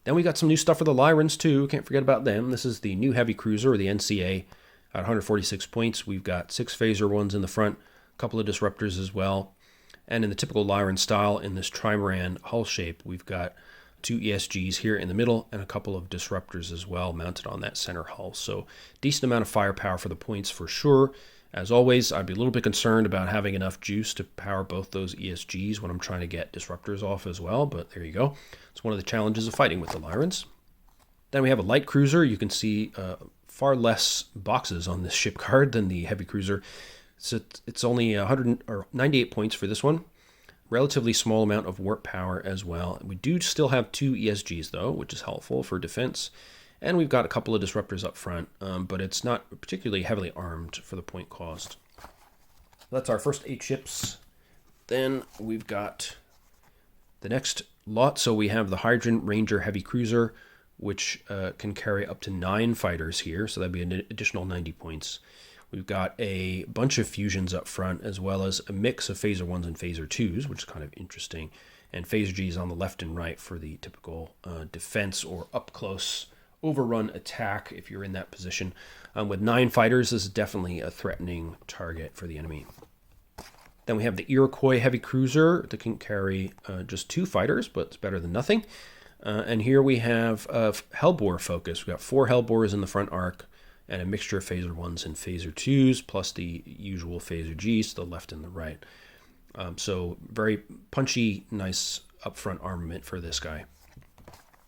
Then we got some new stuff for the Lyrans too, can't forget about them. This is the new Heavy Cruiser, or the NCA, at 146 points. We've got 6 Phaser 1s in the front, a couple of Disruptors as well, and in the typical Lyran style, in this trimaran hull shape, we've got 2 ESGs here in the middle, and a couple of Disruptors as well mounted on that center hull. So decent amount of firepower for the points for sure. As always, I'd be a little bit concerned about having enough juice to power both those ESGs when I'm trying to get Disruptors off as well, but there you go. It's one of the challenges of fighting with the Lyrans. Then we have a Light Cruiser. You can see far less boxes on this ship card than the Heavy Cruiser. So it's only 98 points for this one. Relatively small amount of warp power as well. We do still have 2 ESGs though, which is helpful for defense. And we've got a couple of Disruptors up front, but it's not particularly heavily armed for the point cost. That's our first 8 ships. Then we've got the next lot. So we have the Hydran Ranger Heavy Cruiser, which can carry up to 9 fighters here. So that'd be an additional 90 points. We've got a bunch of fusions up front, as well as a mix of Phaser 1s and Phaser 2s, which is kind of interesting, and Phaser Gs on the left and right for the typical defense or up-close overrun attack if you're in that position. With 9 fighters, this is definitely a threatening target for the enemy. Then we have the Iroquois Heavy Cruiser that can carry just 2 fighters, but it's better than nothing. And here we have Hellbore focus. We've got 4 Hellbores in the front arc, and a mixture of Phaser 1s and Phaser 2s, plus the usual Phaser Gs to the left and the right. So very punchy, nice upfront armament for this guy.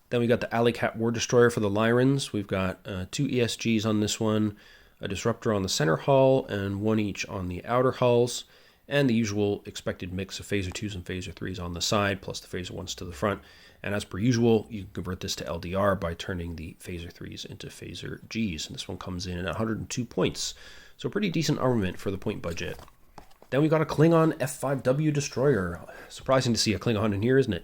Then we got the Alley Cat War Destroyer for the Lyrans. We've got 2 ESGs on this one, a Disruptor on the center hull, and 1 each on the outer hulls, and the usual expected mix of Phaser 2s and Phaser 3s on the side, plus the Phaser 1s to the front. And as per usual, you can convert this to LDR by turning the Phaser 3s into Phaser Gs. And this one comes in at 102 points. So pretty decent armament for the point budget. Then we got a Klingon F5W Destroyer. Surprising to see a Klingon in here, isn't it?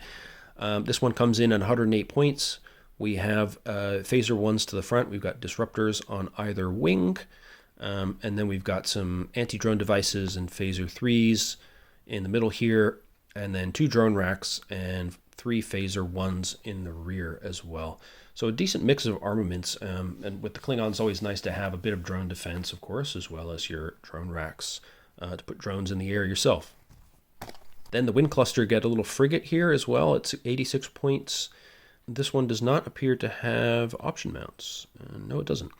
This one comes in at 108 points. We have Phaser 1s to the front. We've got Disruptors on either wing. And then we've got some anti-drone devices and phaser 3s in the middle here, and then 2 drone racks and 3 phaser 1s in the rear as well. So a decent mix of armaments, and with the Klingons, it's always nice to have a bit of drone defense, of course, as well as your drone racks to put drones in the air yourself. Then the WYN Cluster get a little frigate here as well. It's 86 points. This one does not appear to have option mounts. No, it doesn't.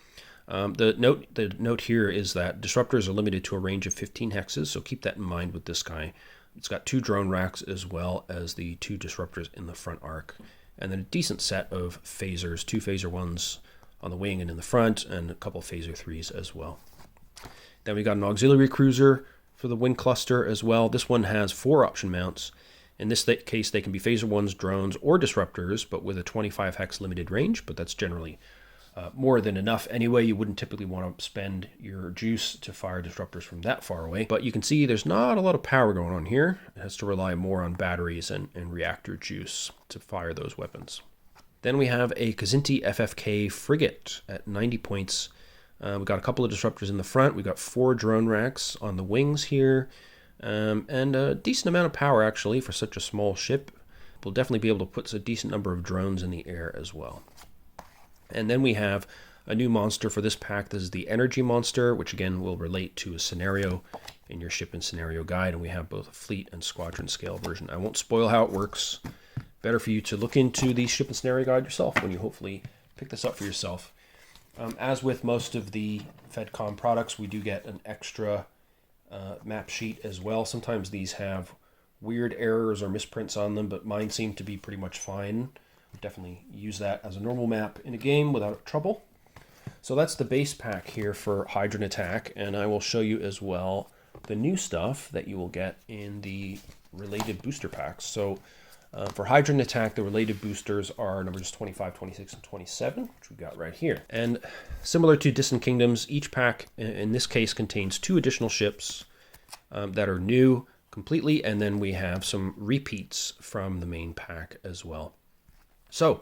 The note here is that disruptors are limited to a range of 15 hexes, so keep that in mind with this guy. It's got 2 drone racks as well as the 2 disruptors in the front arc, and then a decent set of phasers, 2 phaser 1s on the wing and in the front, and a couple phaser 3s as well. Then we got an auxiliary cruiser for the WYN Cluster as well. This one has 4 option mounts. In this case, they can be phaser 1s, drones, or disruptors, but with a 25 hex limited range, but that's generally more than enough anyway. You wouldn't typically want to spend your juice to fire disruptors from that far away. But you can see there's not a lot of power going on here. It has to rely more on batteries and reactor juice to fire those weapons. Then we have a Kzinti FFK frigate at 90 points. We've got a couple of disruptors in the front. We've got 4 drone racks on the wings here. And a decent amount of power, actually, for such a small ship. We'll definitely be able to put a decent number of drones in the air as well. And then we have a new monster for this pack. This is the Energy Monster, which again will relate to a scenario in your ship and scenario guide. And we have both a fleet and squadron scale version. I won't spoil how it works. Better for you to look into the ship and scenario guide yourself when you hopefully pick this up for yourself. As with most of the FedCom products, we do get an extra map sheet as well. Sometimes these have weird errors or misprints on them, but mine seem to be pretty much fine. Definitely use that as a normal map in a game without trouble. So that's the base pack here for Hydran Attack, and I will show you as well the new stuff that you will get in the related booster packs. So for Hydran Attack, the related boosters are numbers 25, 26, and 27, which we've got right here. And similar to Distant Kingdoms, each pack in this case contains 2 additional ships that are new completely, and then we have some repeats from the main pack as well. So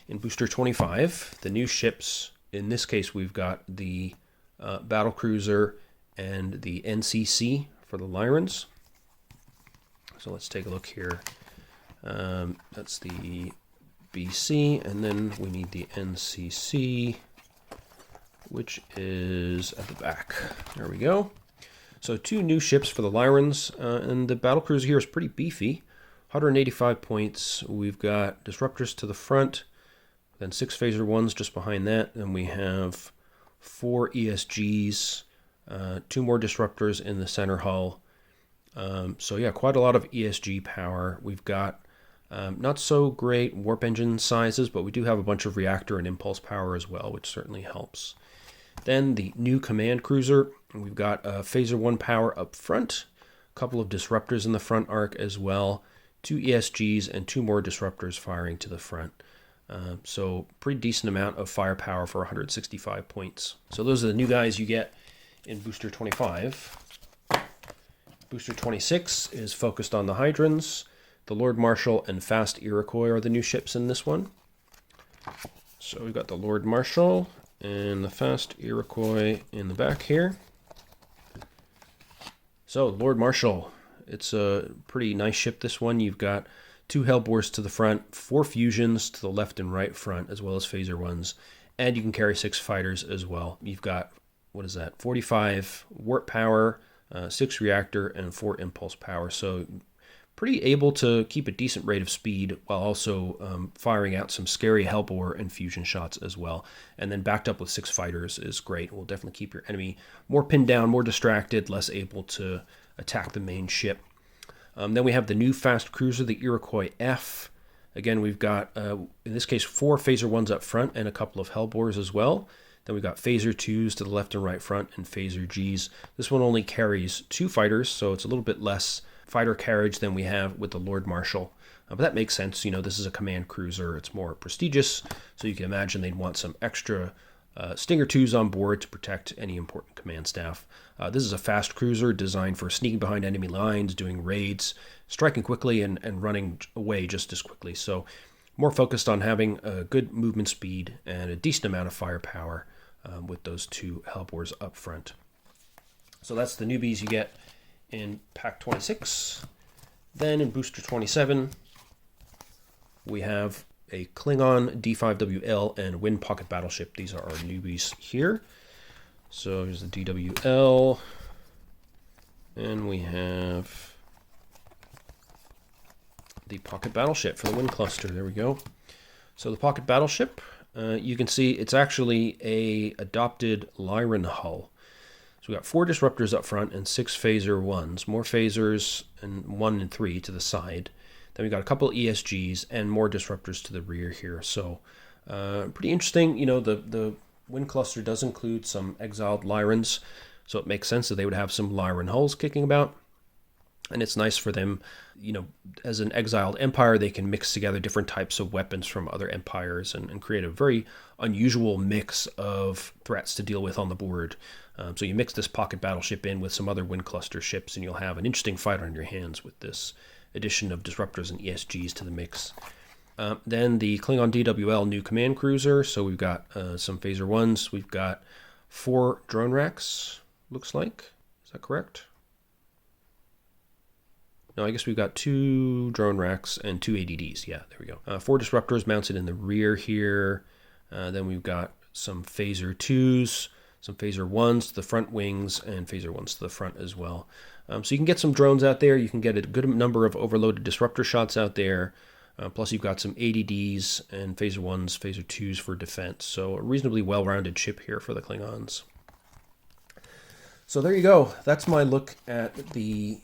in Booster 25, the new ships, in this case we've got the Battle Cruiser and the NCC for the Lyrans. So let's take a look here. That's the BC, and then we need the NCC, which is at the back. There we go. So 2 new ships for the Lyrans, and the Battle Cruiser here is pretty beefy. 185 points. We've got disruptors to the front, then 6 phaser 1s just behind that. Then we have 4 ESGs, 2 more disruptors in the center hull. So yeah, quite a lot of ESG power. We've got not so great warp engine sizes, but we do have a bunch of reactor and impulse power as well, which certainly helps. Then the new command cruiser. We've got phaser 1 power up front, a couple of disruptors in the front arc as well, 2 ESGs and 2 more disruptors firing to the front. So pretty decent amount of firepower for 165 points. So those are the new guys you get in Booster 25. Booster 26 is focused on the Hydrans. The Lord Marshal and Fast Iroquois are the new ships in this one. So we've got the Lord Marshal and the Fast Iroquois in the back here. So Lord Marshal, it's a pretty nice ship, this one. You've got 2 Hellbores to the front, 4 fusions to the left and right front, as well as phaser 1s. And you can carry 6 fighters as well. You've got, 45 warp power, 6 reactor, and 4 impulse power. So pretty able to keep a decent rate of speed while also firing out some scary Hellbore and fusion shots as well. And then backed up with 6 fighters is great. Will definitely keep your enemy more pinned down, more distracted, less able to attack the main ship. Then we have the new fast cruiser, the Iroquois F. Again, we've got, in this case, 4 phaser 1s up front and a couple of Hellbores as well. Then we've got phaser 2s to the left and right front and phaser Gs. This one only carries 2 fighters, so it's a little bit less fighter carriage than we have with the Lord Marshal. But that makes sense. You know, this is a command cruiser. It's more prestigious, so you can imagine they'd want some extra Stinger 2s on board to protect any important command staff. This is a fast cruiser designed for sneaking behind enemy lines, doing raids, striking quickly, and running away just as quickly. So more focused on having a good movement speed and a decent amount of firepower with those 2 Hellbores up front. So that's the newbies you get in pack 26. Then in booster 27, we have a Klingon D5WL and WYN Pocket Battleship. These are our newbies here. So here's the DWL. And we have the Pocket Battleship for the WYN Cluster. There we go. So the Pocket Battleship, you can see it's actually a adopted Lyran hull. So we got 4 disruptors up front and 6 phaser 1s. More phasers and 1 and 3 to the side. Then we got a couple ESGs and more disruptors to the rear here. So pretty interesting. You know, the WYN Cluster does include some exiled Lyrans. So it makes sense that they would have some Lyran hulls kicking about. And it's nice for them, you know, as an exiled empire, they can mix together different types of weapons from other empires and create a very unusual mix of threats to deal with on the board. So you mix this pocket battleship in with some other WYN Cluster ships, and you'll have an interesting fight on your hands with this addition of disruptors and ESGs to the mix. Then the Klingon DWL new command cruiser. So we've got some phaser 1s. We've got 4 drone racks, looks like. Is that correct? No, I guess we've got 2 drone racks and 2 ADDs. Yeah, there we go. 4 disruptors mounted in the rear here. Then we've got some phaser 2s, some phaser 1s to the front wings, and phaser 1s to the front as well. So you can get some drones out there. You can get a good number of overloaded disruptor shots out there. Plus you've got some ADDs and phaser 1s, phaser 2s for defense. So a reasonably well-rounded ship here for the Klingons. So there you go. That's my look at the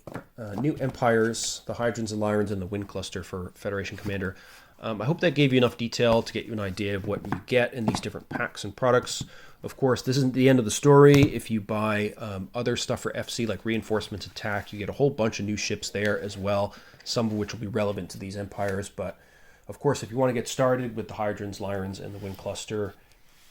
new empires, the Hydrans and Lyrans, and the WYN Cluster for Federation Commander. I hope that gave you enough detail to get you an idea of what you get in these different packs and products. Of course, this isn't the end of the story. If you buy other stuff for FC, like Reinforcements Attack, you get a whole bunch of new ships there as well, some of which will be relevant to these empires. But, of course, if you want to get started with the Hydrans, Lyrans, and the WYN Cluster,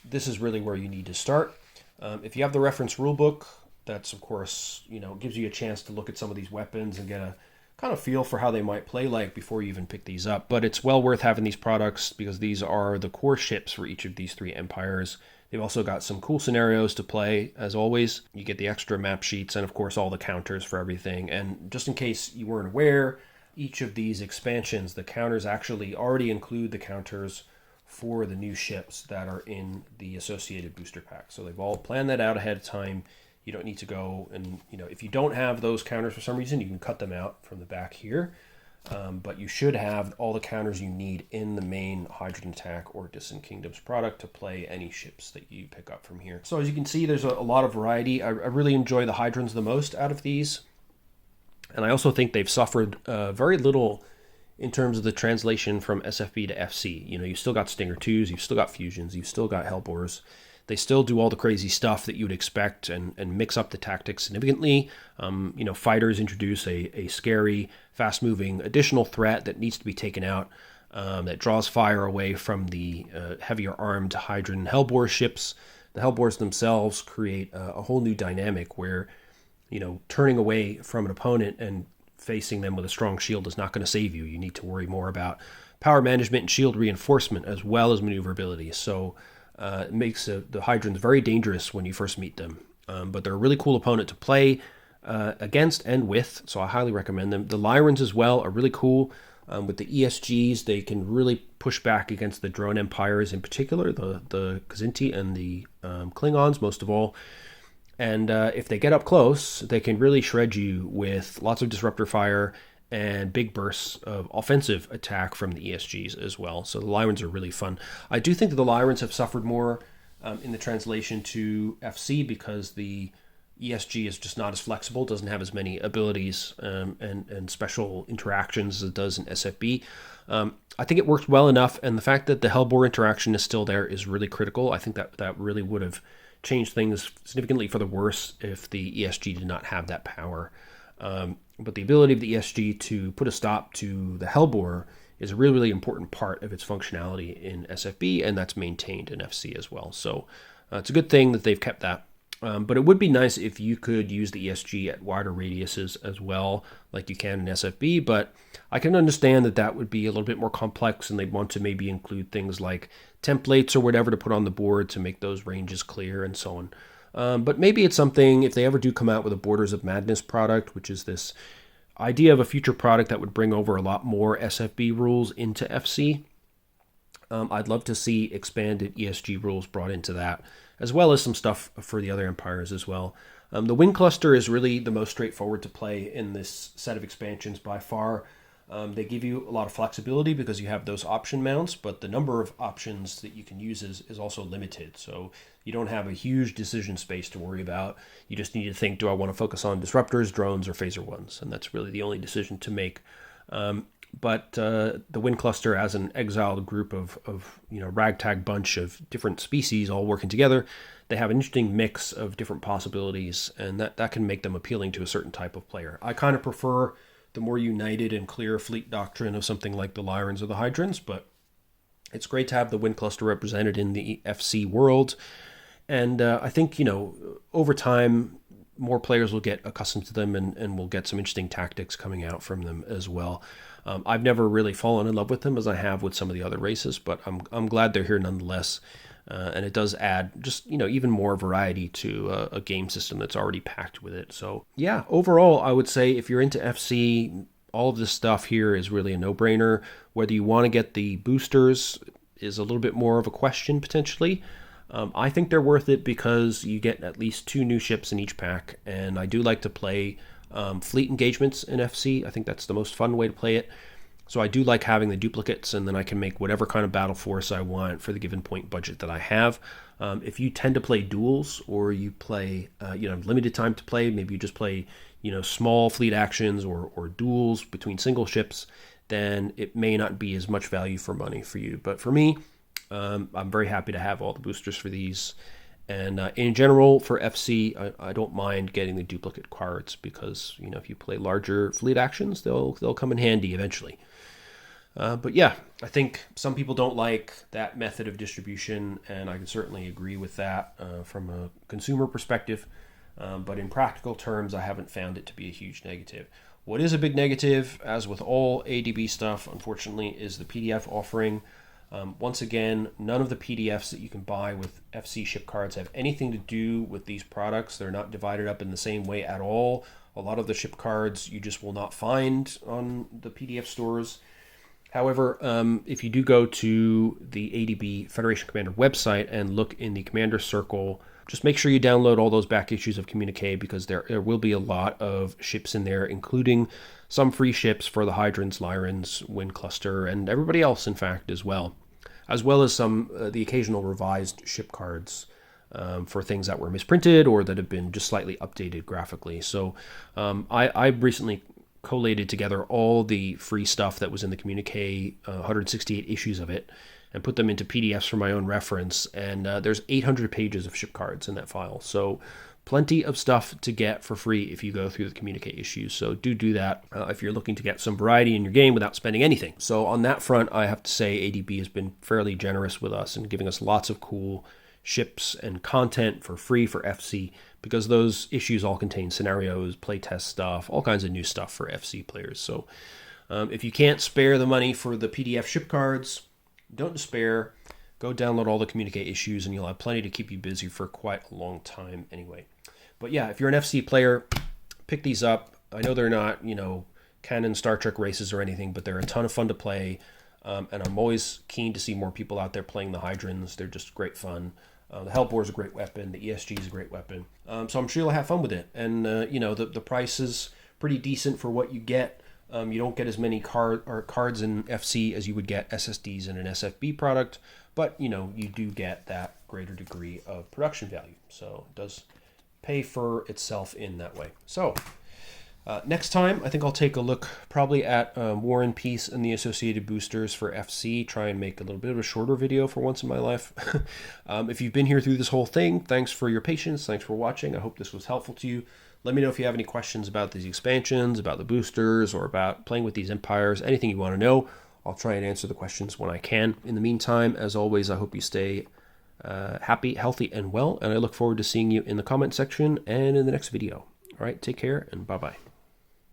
this is really where you need to start. If you have the reference rulebook, that's, of course, you know, gives you a chance to look at some of these weapons and get a kind of feel for how they might play like before you even pick these up. But it's well worth having these products because these are the core ships for each of these 3 empires. They've also got some cool scenarios to play, as always. You get the extra map sheets and, of course, all the counters for everything. And just in case you weren't aware, each of these expansions, the counters actually already include the counters for the new ships that are in the associated booster pack. So they've all planned that out ahead of time. You don't need to go and, you know, if you don't have those counters for some reason, you can cut them out from the back here. But you should have all the counters you need in the main Hydran Attack or Distant Kingdoms product to play any ships that you pick up from here. So as you can see, there's a lot of variety. I really enjoy the Hydrans the most out of these. And I also think they've suffered very little in terms of the translation from SFB to FC. You know, you've still got Stinger 2s, you've still got Fusions, you've still got Hellbores. They still do all the crazy stuff that you would expect and mix up the tactics significantly. You know, fighters introduce a scary, fast-moving additional threat that needs to be taken out, that draws fire away from the heavier armed Hydran Hellbore ships. The Hellbores themselves create a whole new dynamic where, you know, turning away from an opponent and facing them with a strong shield is not going to save you. You need to worry more about power management and shield reinforcement as well as maneuverability. So it makes the Hydrans very dangerous when you first meet them. But they're a really cool opponent to play against and with, so I highly recommend them. The Lyrans as well are really cool. With the ESGs, they can really push back against the drone empires, in particular, the Kzinti and the Klingons, most of all. And if they get up close, they can really shred you with lots of disruptor fire and big bursts of offensive attack from the ESGs as well. So the Lyrans are really fun. I do think that the Lyrans have suffered more in the translation to FC because the ESG is just not as flexible, doesn't have as many abilities and special interactions as it does in SFB. I think it worked well enough, and the fact that the Hellbore interaction is still there is really critical. I think that really would have changed things significantly for the worse if the ESG did not have that power. But the ability of the ESG to put a stop to the Hellbore is a really, really important part of its functionality in SFB, and that's maintained in FC as well. So it's a good thing that they've kept that. But it would be nice if you could use the ESG at wider radiuses as well, like you can in SFB, but I can understand that that would be a little bit more complex, and they'd want to maybe include things like templates or whatever to put on the board to make those ranges clear and so on. But maybe it's something, if they ever do come out with a Borders of Madness product, which is this idea of a future product that would bring over a lot more SFB rules into FC. I'd love to see expanded ESG rules brought into that, as well as some stuff for the other empires as well. The WYN Cluster is really the most straightforward to play in this set of expansions by far. They give you a lot of flexibility because you have those option mounts, but the number of options that you can use is also limited. So you don't have a huge decision space to worry about. You just need to think, do I want to focus on disruptors, drones, or phaser ones? And that's really the only decision to make. But the WYN Cluster, as an exiled group of ragtag bunch of different species all working together, they have an interesting mix of different possibilities, and that can make them appealing to a certain type of player. I kind of prefer the more united and clear fleet doctrine of something like the Lyrans or the Hydrans, but it's great to have the WYN Cluster represented in the FC world. And I think, over time, more players will get accustomed to them, and we'll get some interesting tactics coming out from them as well. I've never really fallen in love with them as I have with some of the other races, but I'm glad they're here nonetheless. And it does add just, even more variety to a game system that's already packed with it. So yeah, overall, I would say if you're into FC, all of this stuff here is really a no-brainer. Whether you want to get the boosters is a little bit more of a question potentially. I think they're worth it because you get at least 2 new ships in each pack, and I do like to play fleet engagements in FC. I think that's the most fun way to play it. So I do like having the duplicates, and then I can make whatever kind of battle force I want for the given point budget that I have. If you tend to play duels, or you play limited time to play, maybe you just play small fleet actions or duels between single ships, then it may not be as much value for money for you. But for me, I'm very happy to have all the boosters for these. And in general, for FC, I don't mind getting the duplicate cards because, if you play larger fleet actions, they'll come in handy eventually. But yeah, I think some people don't like that method of distribution, and I can certainly agree with that from a consumer perspective. But in practical terms, I haven't found it to be a huge negative. What is a big negative, as with all ADB stuff, unfortunately, is the PDF offering. Once again, none of the PDFs that you can buy with FC ship cards have anything to do with these products. They're not divided up in the same way at all. A lot of the ship cards you just will not find on the PDF stores. However, if you do go to the ADB Federation Commander website and look in the Commander Circle, just make sure you download all those back issues of Communique, because there will be a lot of ships in there, including some free ships for the Hydrans, Lyrans, WYN Cluster, and everybody else, in fact, as well as some the occasional revised ship cards for things that were misprinted or that have been just slightly updated graphically. So I recently collated together all the free stuff that was in the Communique, 168 issues of it, and put them into PDFs for my own reference. And there's 800 pages of ship cards in that file. So plenty of stuff to get for free if you go through the Communique issues. So do that if you're looking to get some variety in your game without spending anything. So on that front, I have to say ADB has been fairly generous with us and giving us lots of cool ships and content for free for FC, because those issues all contain scenarios, playtest stuff, all kinds of new stuff for FC players. So if you can't spare the money for the PDF ship cards, don't despair. Go download all the Communique issues, and you'll have plenty to keep you busy for quite a long time anyway. But yeah, if you're an FC player, pick these up. I know they're not, canon Star Trek races or anything, but they're a ton of fun to play. And I'm always keen to see more people out there playing the Hydrans. They're just great fun. The Hellbore is a great weapon. The ESG is a great weapon. So I'm sure you'll have fun with it. And, the price is pretty decent for what you get. You don't get as many cards in FC as you would get SSDs in an SFB product, but, you do get that greater degree of production value. So it does pay for itself in that way. So next time, I think I'll take a look probably at War and Peace and the associated boosters for FC, try and make a little bit of a shorter video for once in my life. If you've been here through this whole thing, thanks for your patience. Thanks for watching. I hope this was helpful to you. Let me know if you have any questions about these expansions, about the boosters, or about playing with these empires, anything you want to know. I'll try and answer the questions when I can. In the meantime, as always, I hope you stay happy, healthy, and well, and I look forward to seeing you in the comment section and in the next video. All right, take care, and bye-bye.